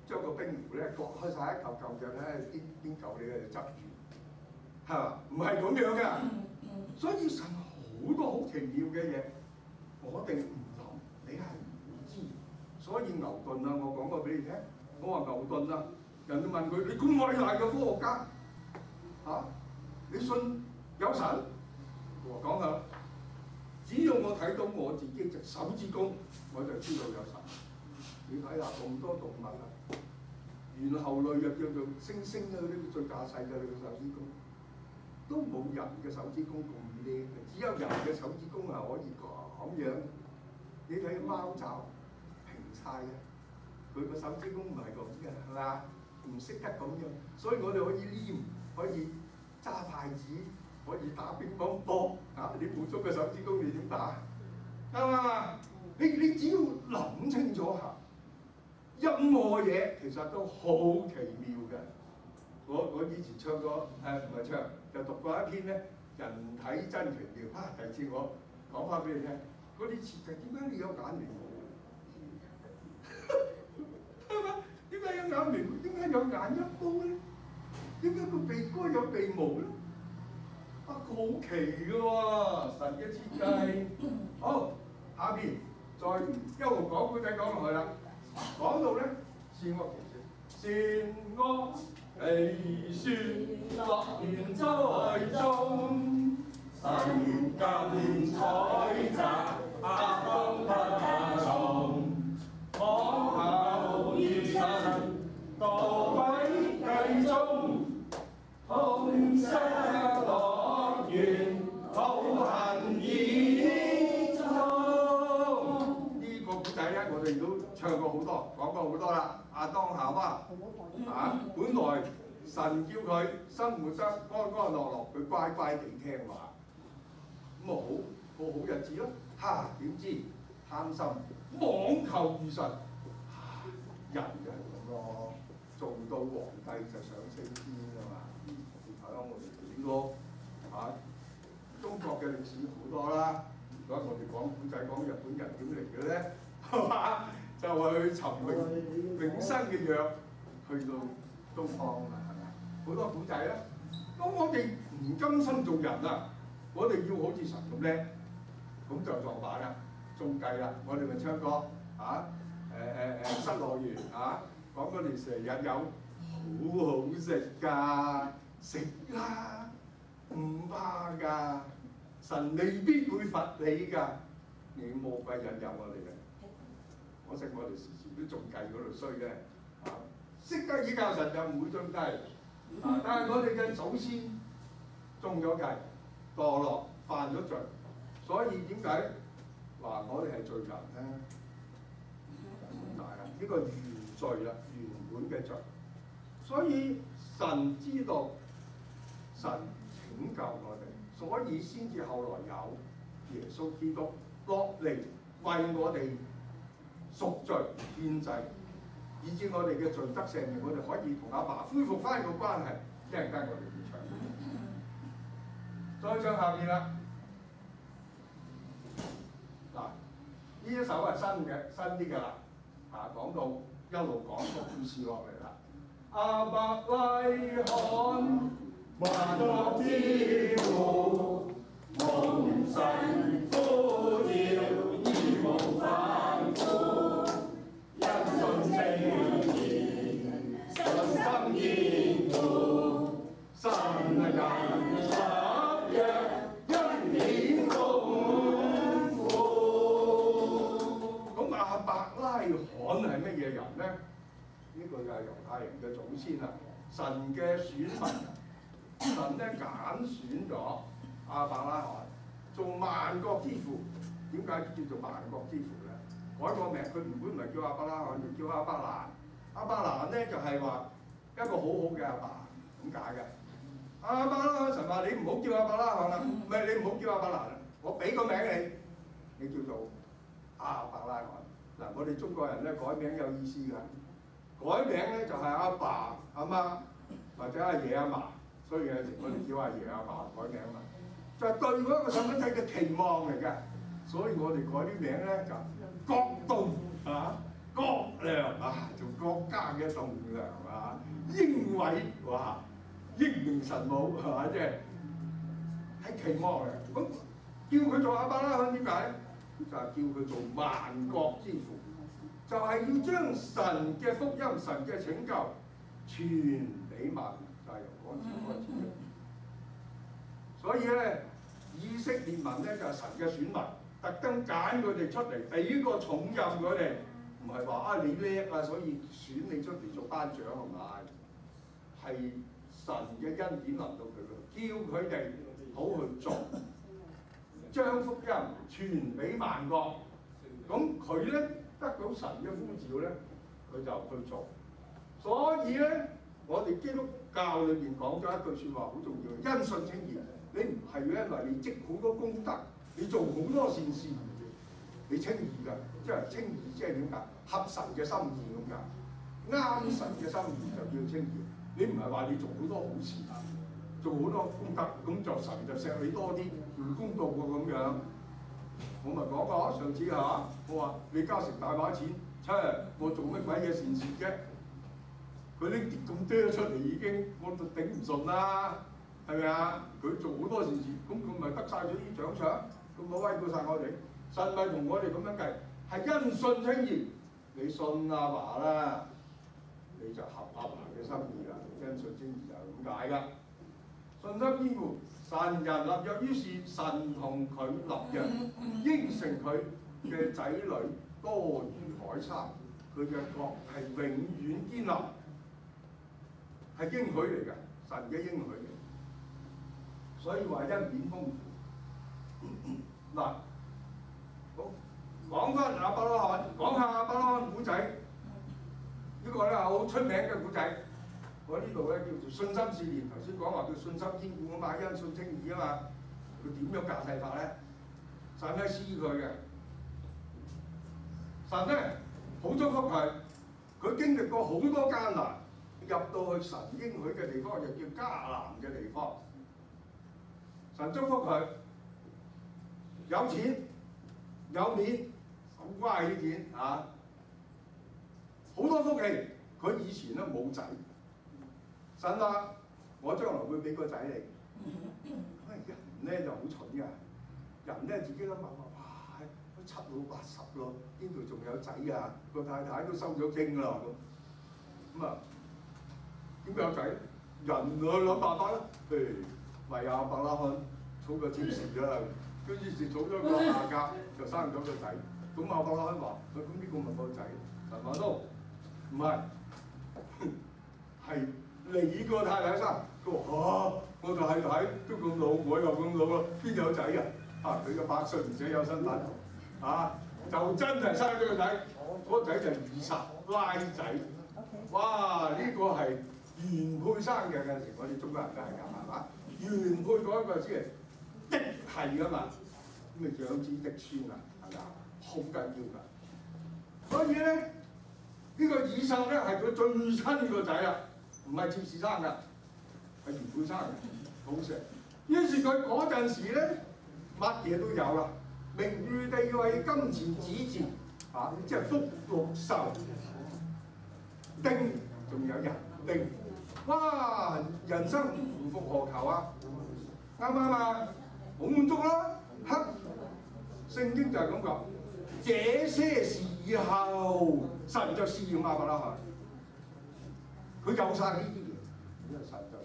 將個冰湖咧割開晒一嚿嚿嘅咧，邊嚿你就執住。係嘛？唔係咁樣嘅，所以神好多好奇妙嘅嘢，我哋唔諗，你係唔知。所以牛頓啊，我講過俾你聽，我話牛頓啊，人哋問佢：你咁偉大嘅科學家，你信有神？我講下，只要我睇到我自己隻手指公，我就知道有神。你睇下咁多動物啊，猿猴類又叫做猩猩啊，嗰啲最架勢嘅你個手指公。都冇人嘅手指公咁靚，只有人嘅手指公係可以咁樣。你睇貓爪平晒嘅，佢個手指公唔係咁嘅，係咪啊？唔識得咁樣，所以我哋可以黏，可以揸筷子，可以打乒乓波。你冇咗個手指公，你點打？啱唔啱啊？你只要諗清楚下，任何嘢其實都好奇妙嘅。我以前唱過唔係唱，就讀過一篇咧《人體真奇妙》。第二次我講翻俾你聽，嗰啲設計點解你有眼眉毛？係嘛？點解有眼眉毛？點解有眼一毛咧？點解個鼻哥有鼻毛咧？好奇嘅喎，神嘅設計。好，下邊再一路講古仔講落去啦，講到咧善惡其事，善惡其事樂園在中，神近採摘，當不從，往後與神到軌計中，同失樂園，好行意中。呢個古仔咧，我哋都唱過好多，講過好多啦。亞當夏娃本來神叫佢生活得安安樂樂，佢乖乖地聽話，咁啊過好日子咯。點知貪心妄求遇神，人就係咁咯，做到皇帝就想升天㗎嘛。你睇下我哋幾多中國嘅歷史好多啦。如果我哋講古仔講日本人點嚟嘅咧，係嘛？就係去尋永生嘅藥，去到東方啦，係咪？好多古仔啦。咁我哋唔甘心做人啊，我哋要好似神咁叻，咁就作反啦，中計啦。我哋咪唱歌嚇，失樂園嚇，講嗰陣成日有好好食㗎，食啦，唔怕㗎，神未必會罰你㗎，你魔鬼引誘我哋嘅。可惜我哋時時都中計嗰度衰嘅，識得倚靠神就唔會中計，但係我哋嘅祖先中咗計，墮落犯咗罪，所以點解話我哋係罪人咧？咁大啊！呢個原罪啦，原本嘅罪，所以神知道神拯救我哋，所以先至後來有耶穌基督落嚟為我哋贖罪獻祭，以致我哋嘅罪得赦免，我哋可以同阿爸恢復翻個關係。一陣間我哋會唱，再唱下邊啦。嗱，呢一首係新啲嘅啦，講到一路講個故事落嚟啦。亞伯拉罕，萬國之父，蒙神呼召，義無反顧，因信稱義，信心堅固，神人合約，恩典豐富。咁亞伯拉罕係乜嘢人咧？呢個就係猶太人嘅祖先啦，神嘅選民，神咧揀選咗亞伯拉罕做萬國之父。點解叫做萬國之父咧？改個名，佢原本唔係叫亞伯拉罕，就叫亞伯蘭。亞伯蘭咧就係話一個好好嘅阿爸咁解嘅。亞伯拉罕神話你唔好叫亞伯拉罕啦，唔係你唔好叫亞伯蘭啦，我俾個名你，你叫做亞伯拉罕。嗱，我哋中國人咧改名有意思㗎。改名咧就係阿爸阿媽或者阿爺阿嫲，所以有時我哋叫阿爺阿嫲改名嘛，就係對嗰個細蚊仔嘅期望嚟嘅。所以我哋改啲名咧就國棟國良做國家嘅棟梁英偉英明神武係嘛，即係期望嘅。咁叫佢做亞伯拉罕點解咧？就係叫佢做萬國之父。就係要將神嘅福音、神嘅拯救傳俾萬民，就係由嗰陣時開始嘅。所以咧，以色列民咧就係神嘅選民，特登揀佢哋出嚟，俾個重任佢哋，唔係話你叻啊，所以選你出嚟做班長係咪？係神嘅恩典臨到佢哋，叫佢哋好去做，將福音傳俾萬國。咁佢咧，得到神嘅呼召咧，佢就去做。所以咧，我哋基督教裏邊講咗一句説話好重要，因信稱義。你唔係因為你積好多功德，你做好多善事，你稱義㗎。即係稱義，即係點解？合神嘅心意咁解，啱神嘅心意就叫稱義。你唔係話你做好多好事，做好多功德，咁就神就錫你多啲，唔公道喎咁樣。我咪講過上次我話李嘉誠大把錢，我做乜鬼嘢善事啫？佢拎啲咁多出嚟已經，我就頂唔順啦，係咪啊？佢做好多善事，咁佢咪得晒咗啲獎賞，咁冇威過晒我哋。神咪同我哋咁樣計，係因信稱義。你信阿爸啦，你就合阿爸嘅心意啦。因信稱義就係咁解㗎。信心堅固，神人立約，於是神同佢立約，應承佢嘅仔女多如海沙，佢嘅國係永遠堅立，係應許嚟嘅，神嘅應許嚟。所以話恩典豐富。嗱，好講翻亞伯拉罕，講下亞伯拉罕古仔，呢個咧好出名嘅古仔。我呢度咧叫做信心試驗，頭先講話叫信心堅固啊嘛，因信稱義啊嘛，佢點樣架勢法咧？神咧試佢嘅，神咧好祝福佢，佢經歷過好多艱難，入到去神應許嘅地方，又叫迦南嘅地方。神祝福佢，有錢有面手瓜起見啊，好多福氣。佢以前咧冇仔，神話我將來會俾個仔你。人咧就好蠢㗎，人咧自己諗諗話，哇，都七老八十咯，邊度仲有仔啊？個太太都收咗經啦咁啊，點解有仔？人去諗辦法啦，譬如為亞伯拉罕儲個妾侍啦，跟住就儲咗個亞甲，就生咗個仔。咁亞伯拉罕話：咁呢個咪個仔？神話都唔係，係你個太太生。佢話我太太都咁老，我又咁老啦，邊有仔啊？啊，佢嘅百歲而且有身份，啊，就真係生咗個仔，嗰個仔就以撒拉仔。哇！呢個係原配生嘅，有陣時我哋中國人都係咁，係嘛？原配嗰一個先係的係噶嘛，咁咪長子的孫啊，係咪啊？好緊要㗎。所以咧，呢個以撒咧係佢最親個仔啊，唔係妾侍生㗎，係原配生嘅，好錫。於是佢嗰陣時咧，乜嘢都有啦，名譽地位、金錢、子嗣啊，即係福祿壽。丁仲有人丁，哇！人生唔復何求啊？啱唔啱啊？好滿足啦！黑聖經就係咁講，這些事以後神就試驗亞伯拉罕，佢有晒呢啲嘢，因為神就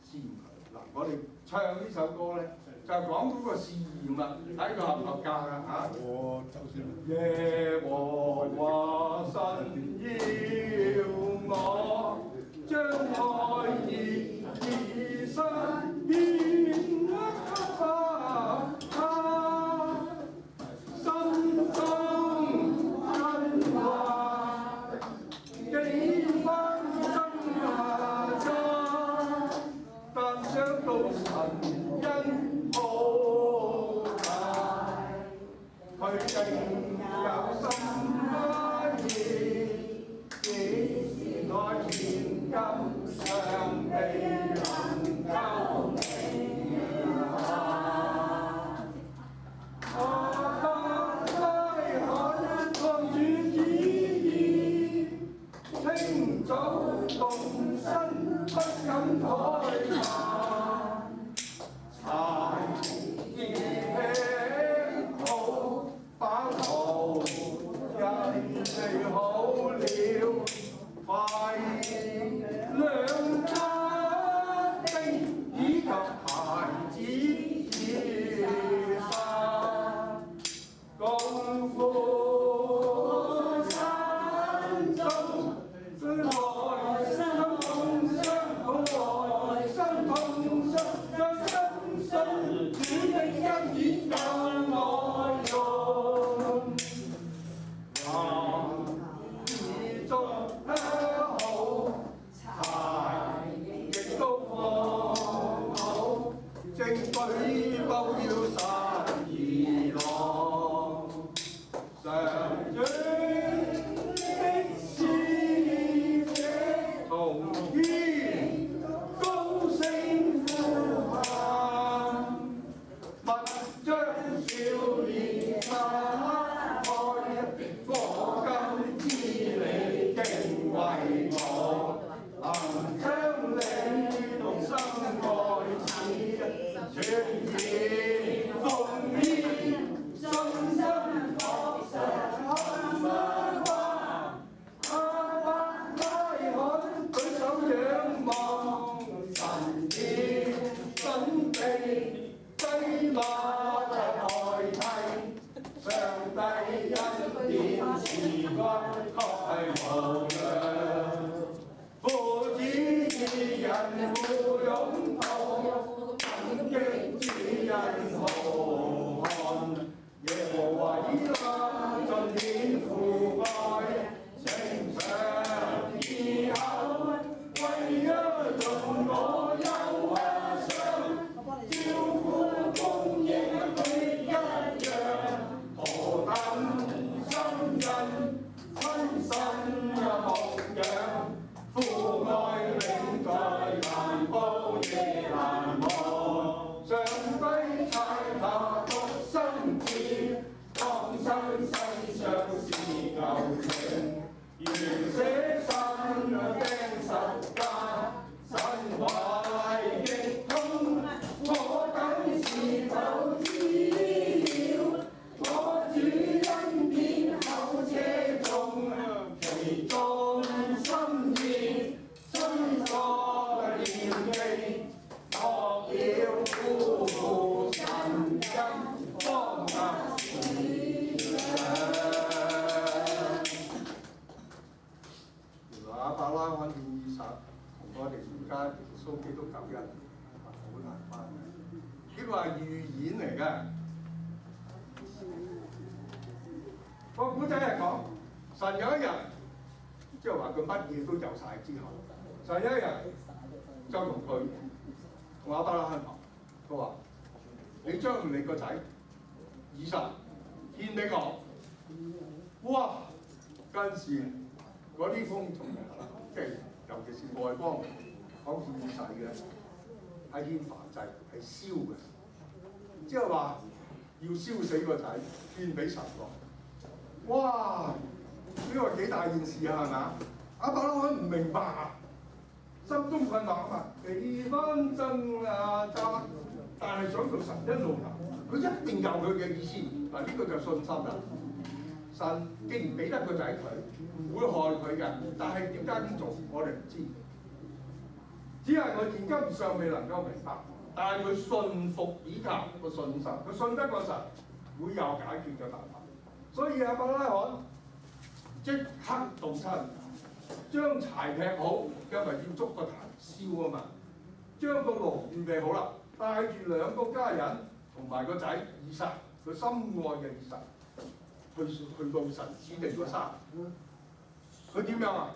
試驗佢。嗱，我哋唱呢首歌咧，就係講嗰個試驗啦，睇佢合唔合格啊嚇！我就算耶和華神要我將愛意以身獻給他，心中恩華幾番增下差，但想到神恩浩大，佢定有心不意，只愛現今尚未能夠明白。我打開看看主旨意，清早動身不敢怠慢，柴熱吃好飽肚，人哋好了，快兩家丁以及孩子衣衫，功夫餐中來生痛傷，來生痛傷，將深信主的恩典夠我用。男兒種得好，柴亦都放好，正舉報要殺兒郎。上主的使者從天高聲呼喊，勿將少年打開，我今知你敬畏我，能將你同心愛子全然奉獻，信心確實很不華。亞伯拉罕舉手仰望，神已準備飛馬代替。上帝恩典慈愛確係無量，父子二人互擁抱，感激之恩無限。耶和華以勒盡顯父愛，情長義厚，為一同我憂傷，照顧供應佢一樣。何等深印，親身嘅牧養，父愛永在難報應。我哋而家耶穌基督救恩好難翻嘅，呢個係預演嚟嘅。個古仔係講神有一日，即係話佢乜嘢都有晒之後，神有一日就同亞伯拉罕講，佢話：你將你個仔以撒獻俾我。哇！嗰陣時嗰啲風俗即係尤其是外邦講獻仔嘅，係獻燔祭，係燒嘅，即係話要燒死個仔獻俾神喎。哇！呢個幾大件事啊，係咪啊？亞伯拉罕唔明白啊，心中困惑啊嘛，幾分真啊渣，但係想到神一路有，佢一定有佢嘅意思。嗱，呢個就信心啦。神既然俾得個仔佢，唔會害佢嘅，但係點解咁做，我哋唔知。只係我現今尚未能夠明白，但係佢信服倚靠個信心，佢信得個神會有解決嘅辦法。所以亞伯拉罕即刻動身，將柴劈好，因為要捉個壇燒啊嘛，將個爐預備好啦，帶住兩個家人同埋個仔以撒，佢心愛嘅以撒。去到神指定個山，佢點樣啊？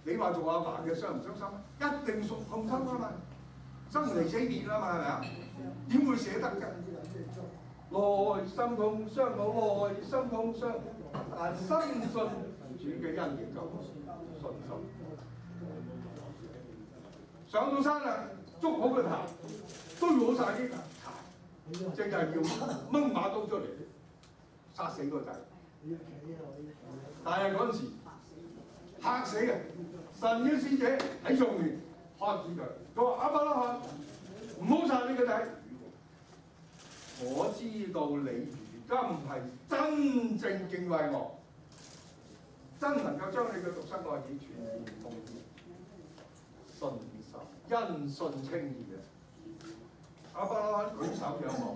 你話做阿爸嘅傷唔傷心？一定屬痛心啊嘛，生離死別啊嘛，係咪啊？點會捨得㗎？內心痛傷到內心痛傷，但深信主嘅恩典夠信心。上到山啦，捉好個壇，堆好晒啲柴，正係要掹把刀出嚟殺死個仔。但係嗰陣時嚇死嘅，神嘅使者喺上面喝住佢，佢話：亞伯拉罕，唔好殺你個仔。我知道你如今係真正敬畏我，真能夠將你嘅獨生愛子全然奉獻，信心因信稱義嘅。亞伯拉罕舉手仰望，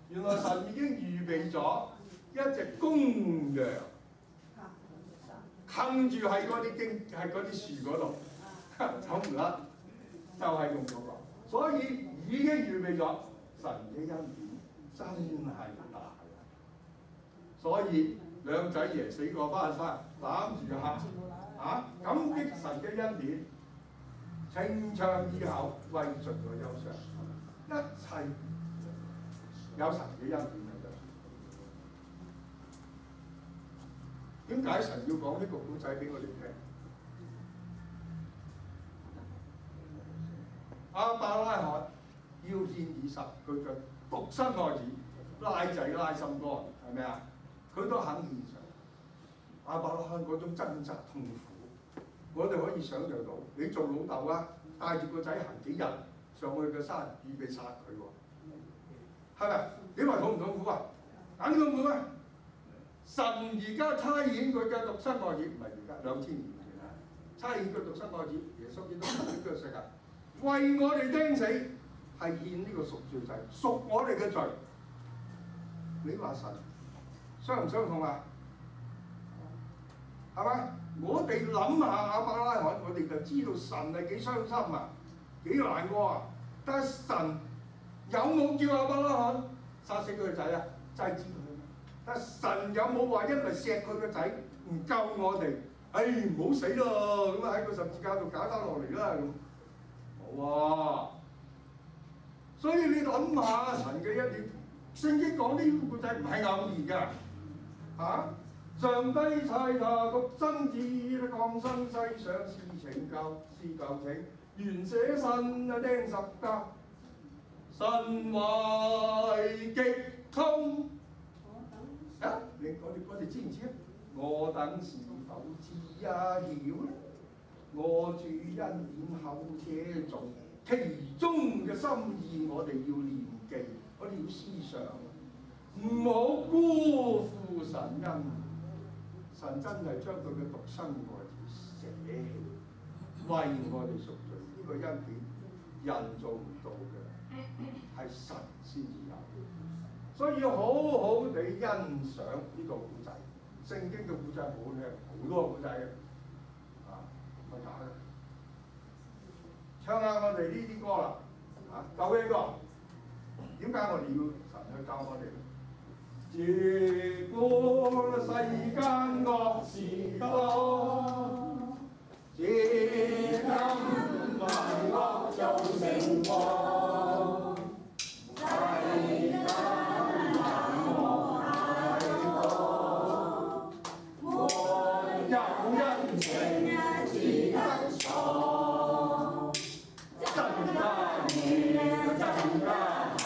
原來神已經預備咗一隻公羊，冚住喺嗰啲樹嗰度，走唔甩，就係用咗個，所以已經預備咗神嘅恩典，真係大。所以兩仔爺死過翻生，攬住喊感激神嘅恩典，清唱以後為盡個憂傷，一切有神嘅恩典。點解神要講呢個故仔俾我哋聽？亞伯拉罕要獻以撒，佢嘅獨生愛子拉仔拉心肝，係咪啊？佢都肯獻上。亞伯拉罕嗰種掙扎痛苦，我哋可以想像到。你做老豆啊，帶住個仔行幾日上去個山，預備殺佢喎，係咪？你話痛唔痛苦啊？梗痛苦啊！神而家差遣佢嘅獨生愛子，唔係而家2000年前啊，差遣佢獨生愛子耶穌基督嚟呢個世界，為我哋釘死，係獻呢個贖罪祭，贖我哋嘅罪。你話神傷唔傷痛啊？係咪？我哋諗下亞伯拉罕，我哋就知道神係幾傷心啊，幾難過啊。但係神有冇叫亞伯拉罕殺死佢個仔啊？就係知佢。但神有冇話因為錫佢個仔唔救我哋，唔好死咯，咁啊喺個十字架度解翻落嚟啦咁，冇啊！所以你諗下神嘅恩典，聖經講呢個故仔唔係偶然㗎，上帝差他獨生子降生世上是拯救，是救拯，原捨身釘十架，神為極痛。我哋知唔知啊？我等是否知曉呢？我主恩典厚且重，其中嘅心意我哋要念記，我哋要思想，唔好辜負神恩。神真係將佢嘅獨生愛子捨棄，為我哋贖罪。呢個恩典人做唔到嘅，係神先至有。所以要好好地欣賞呢個古仔，聖經嘅古仔好聽，好多古仔嘅，唔係假嘅。唱下我哋呢啲歌啦，救恩歌。點解我哋要神去教我哋咧？自古世間惡事多，至今萬惡做成禍，世間萬惡太多，沒有恩情只得錯，真假妙真假恨，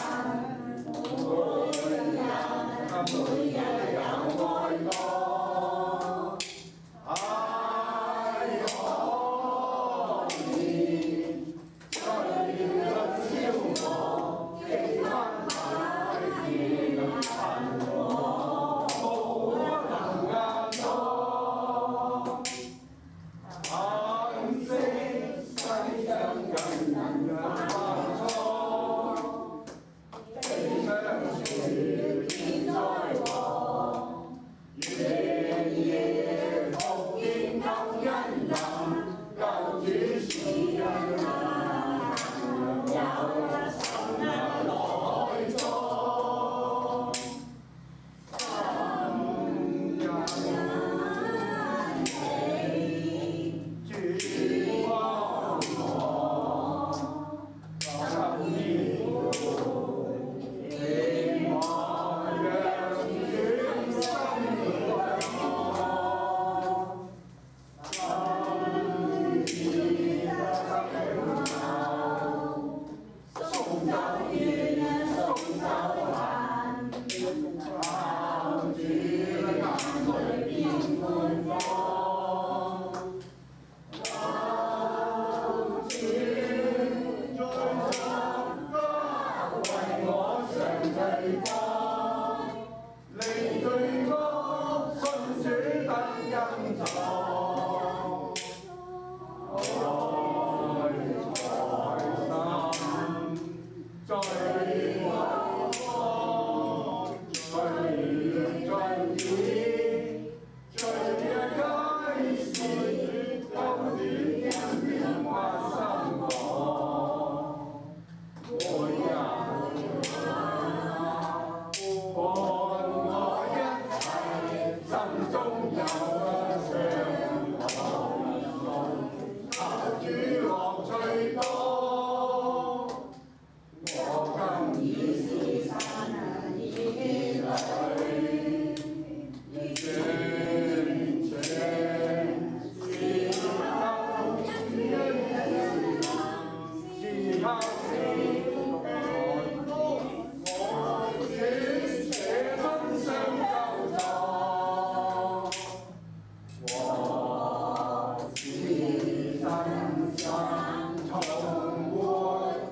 每日有愛歌，愛可憐，罪律消磨，幾分太甜恨我，無能壓多，歎息世上人人犯錯，悲傷處天災禍，夜夜復見救恩臨，救主是人難，有神來助，心因你主幫我，今年希望讓轉心我，心意得好，送走怨，送走恨，靠主眼淚變歡歌，靠主在十架為我嘗罪過，離罪惡，信主得恩助，愛在心，最愛我，最盡意，最日皆是救主天發心我，每日伴我一齊，心中有相同，靠主樂趣多，我今已是神兒女，完全是靠恩恩是靠你愛歌，我主捨身相救助，我是真心重活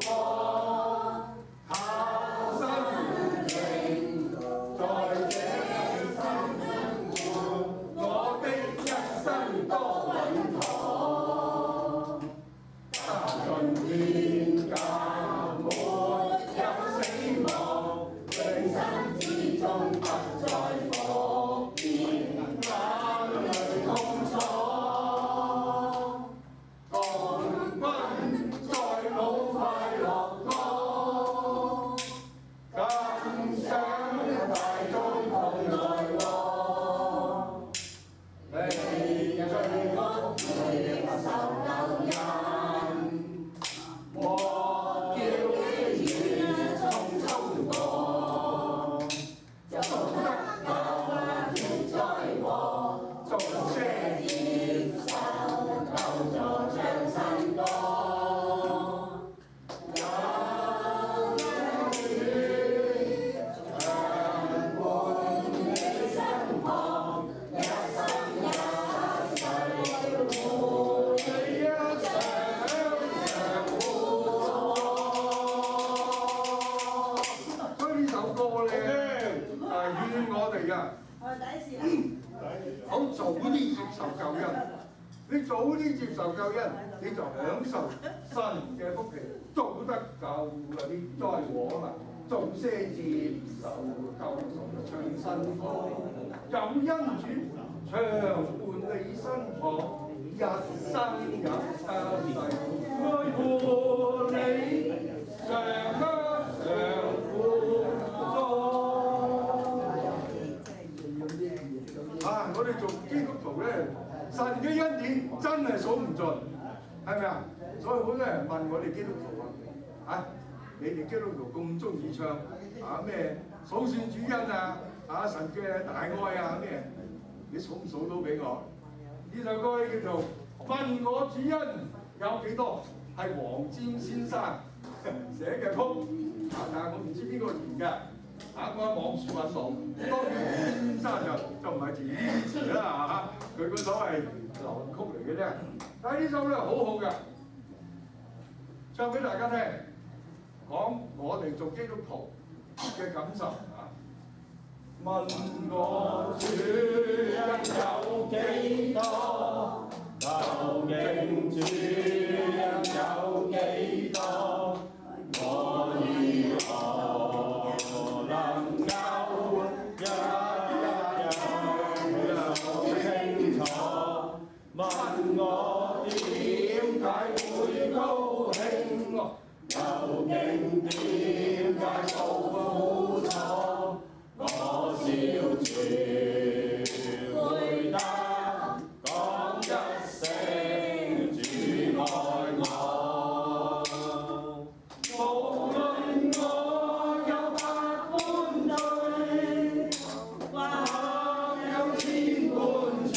過，靠生命在這生活，我的一生多穩妥，踏盡天涯沒有死亡，永生之中不再復見眼淚痛楚，共奔再冇快樂歌，更想大眾同來和，離罪惡接受救恩，莫叫喜悅匆匆過，做得救脫災禍，做些接受救助唱新歌，有恩主常伴你身旁，一生一世護你一生互助。所以呢首歌咧，勸我哋啊，我哋第一次啦，好早啲接受救恩。你早啲接受救恩，你就享受神嘅福氣，早得救嗰啲災禍啦。早些接受救贖，唱新歌，有恩主常伴你身旁，一生一世。護你，常常輔助。我哋做基督徒咧，神嘅恩典真係數唔盡，係咪啊？所以好多人問我哋基督徒你哋基督徒咁中意唱咩數算主恩神嘅大愛咩？你數唔數到俾我？呢首歌叫做《問我主恩有幾多》，係黃霑先生寫嘅曲但係我唔知邊個填嘅我喺網上揾到。當然黃霑先生就唔係填呢啲詞啦佢嗰首係流行曲嚟嘅啫。但係呢首咧好好嘅，唱俾大家聽，講我哋做基督徒嘅感受問我主恩有幾多？究竟主恩有幾多？我如何能夠一樣清楚？問我點解會高興？究竟點解受苦楚？我笑住回答，講一聲主愛我。無論我有百般對，或有千般錯，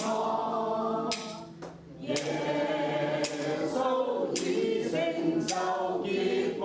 耶穌已承受結果。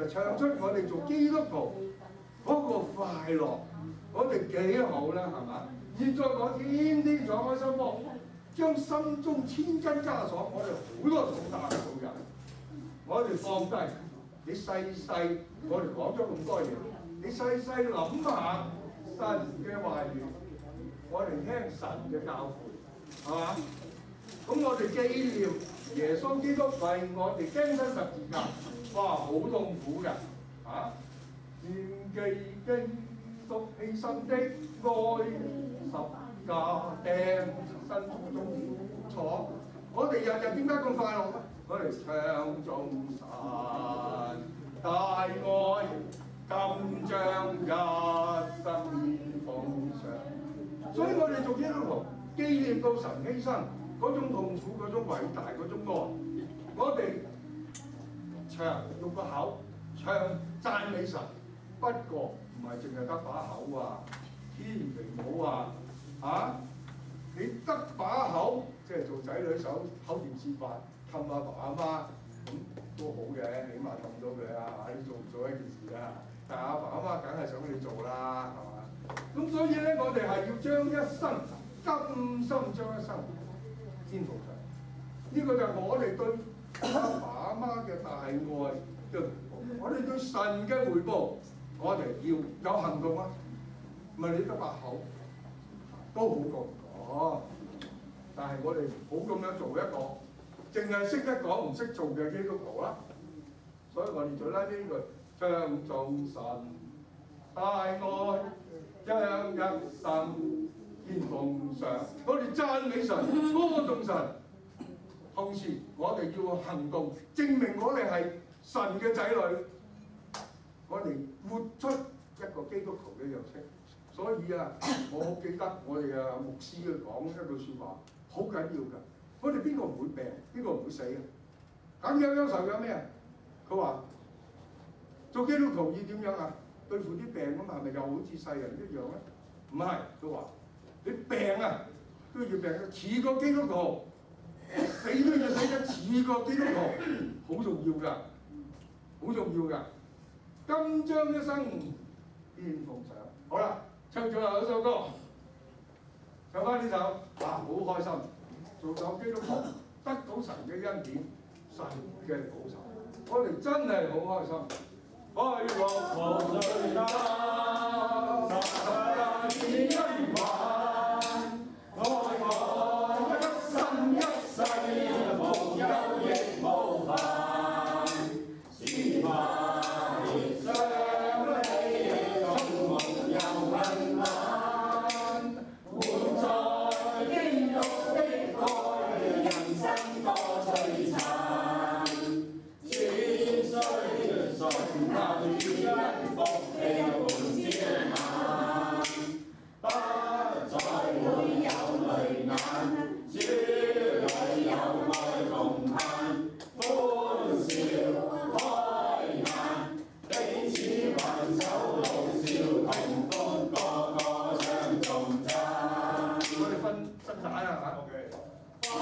唱出我哋做基督徒嗰個快樂，我哋幾好啦，係嘛？現在我天天敞開心扉，將心中千斤枷鎖，我哋好多重擔做人，我哋放低。你細細，我哋講咗咁多嘢，你細細諗下神嘅話語，我哋聽神嘅教誨，係嘛？咁我哋紀念耶穌基督為我哋釘身十字架。哇！好痛苦㗎銘記基督犧牲的愛，十架釘身中苦楚。我哋日日點解咁快樂？我哋唱頌神大愛，今將一生獻奉上。所以我哋做基督徒，紀念到神犧牲嗰種痛苦、嗰種偉大、嗰種愛，我哋唱用個口唱讚美神。不過唔係淨係得把口啊，千祈唔好啊！你得把口，即係做仔女手口甜舌滑，氹阿爸阿媽咁都好嘅，起碼氹到佢啊！你做唔做一件事啊？但係阿爸阿媽梗係想你做啦，係嘛？咁所以咧，我哋係要將一生甘心將一生獻奉上。呢個就係我哋對阿爸阿媽嘅大愛嘅回報，我哋對神嘅回報，我哋要有行動啊！唔係你得把口都好過唔講，但係我哋唔好咁樣做一個淨係識得講唔識做嘅基督徒啦。所以我哋做呢句唱頌神大愛，將一生獻奉上。我哋讚美神，歌頌神，同時我哋要行動，證明我哋係神嘅仔女。我哋活出一個基督徒嘅樣式。所以啊，我好記得我哋嘅牧師講一句説話，好緊要㗎。我哋邊個唔會病，邊個唔會死啊？梗有憂愁有咩啊？佢話做基督徒要點樣啊？對付啲病咁係咪又好似世人一樣咧？唔係，佢話你病啊都要病得似個基督徒，死都要死得似個基督徒，好重要㗎，好重要㗎。今將一生獻奉上。好啦。唱最後一首歌，唱翻呢首，好開心！做咗基督徒，得到神嘅恩典，神嘅保守，我哋真係好開心。開樂無罪擔，神嘅恩惠，愛我一生一世，無憂亦無煩，是萬年相。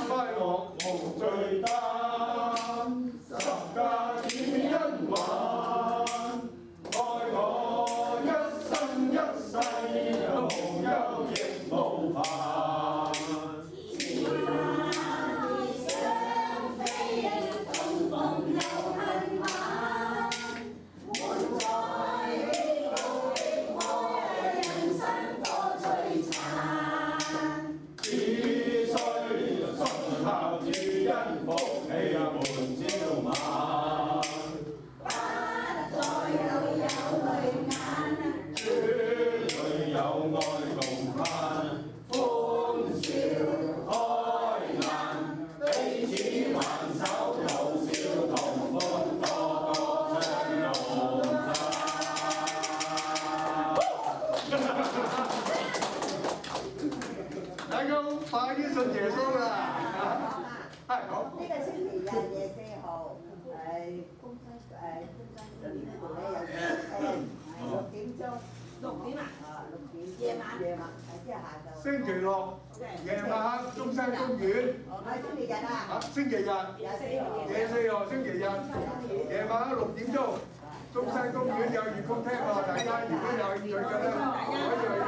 快樂無罪擔，十架主恩還，愛我一生一世，無憂亦無煩。似花兒雙飛，東風又恨晚，滿載喜怒的愛，人生多璀璨。靠主恩福氣啊，滿朝晚，不再有淚眼，主裏有愛共盼，歡笑開眼，彼此挽手老少同歡，個個唱龍大家快啲信耶穌啦！係好。呢個星期日夜4號，工商嗰邊咧有6點鐘，6點啊，6點夜晚即係下晝。星期六夜晚中山公園。星期日啊。星期日。夜4號星期日，夜晚6點鐘，中山公園有月光廳喎，大家如果有興趣嘅咧，可以去。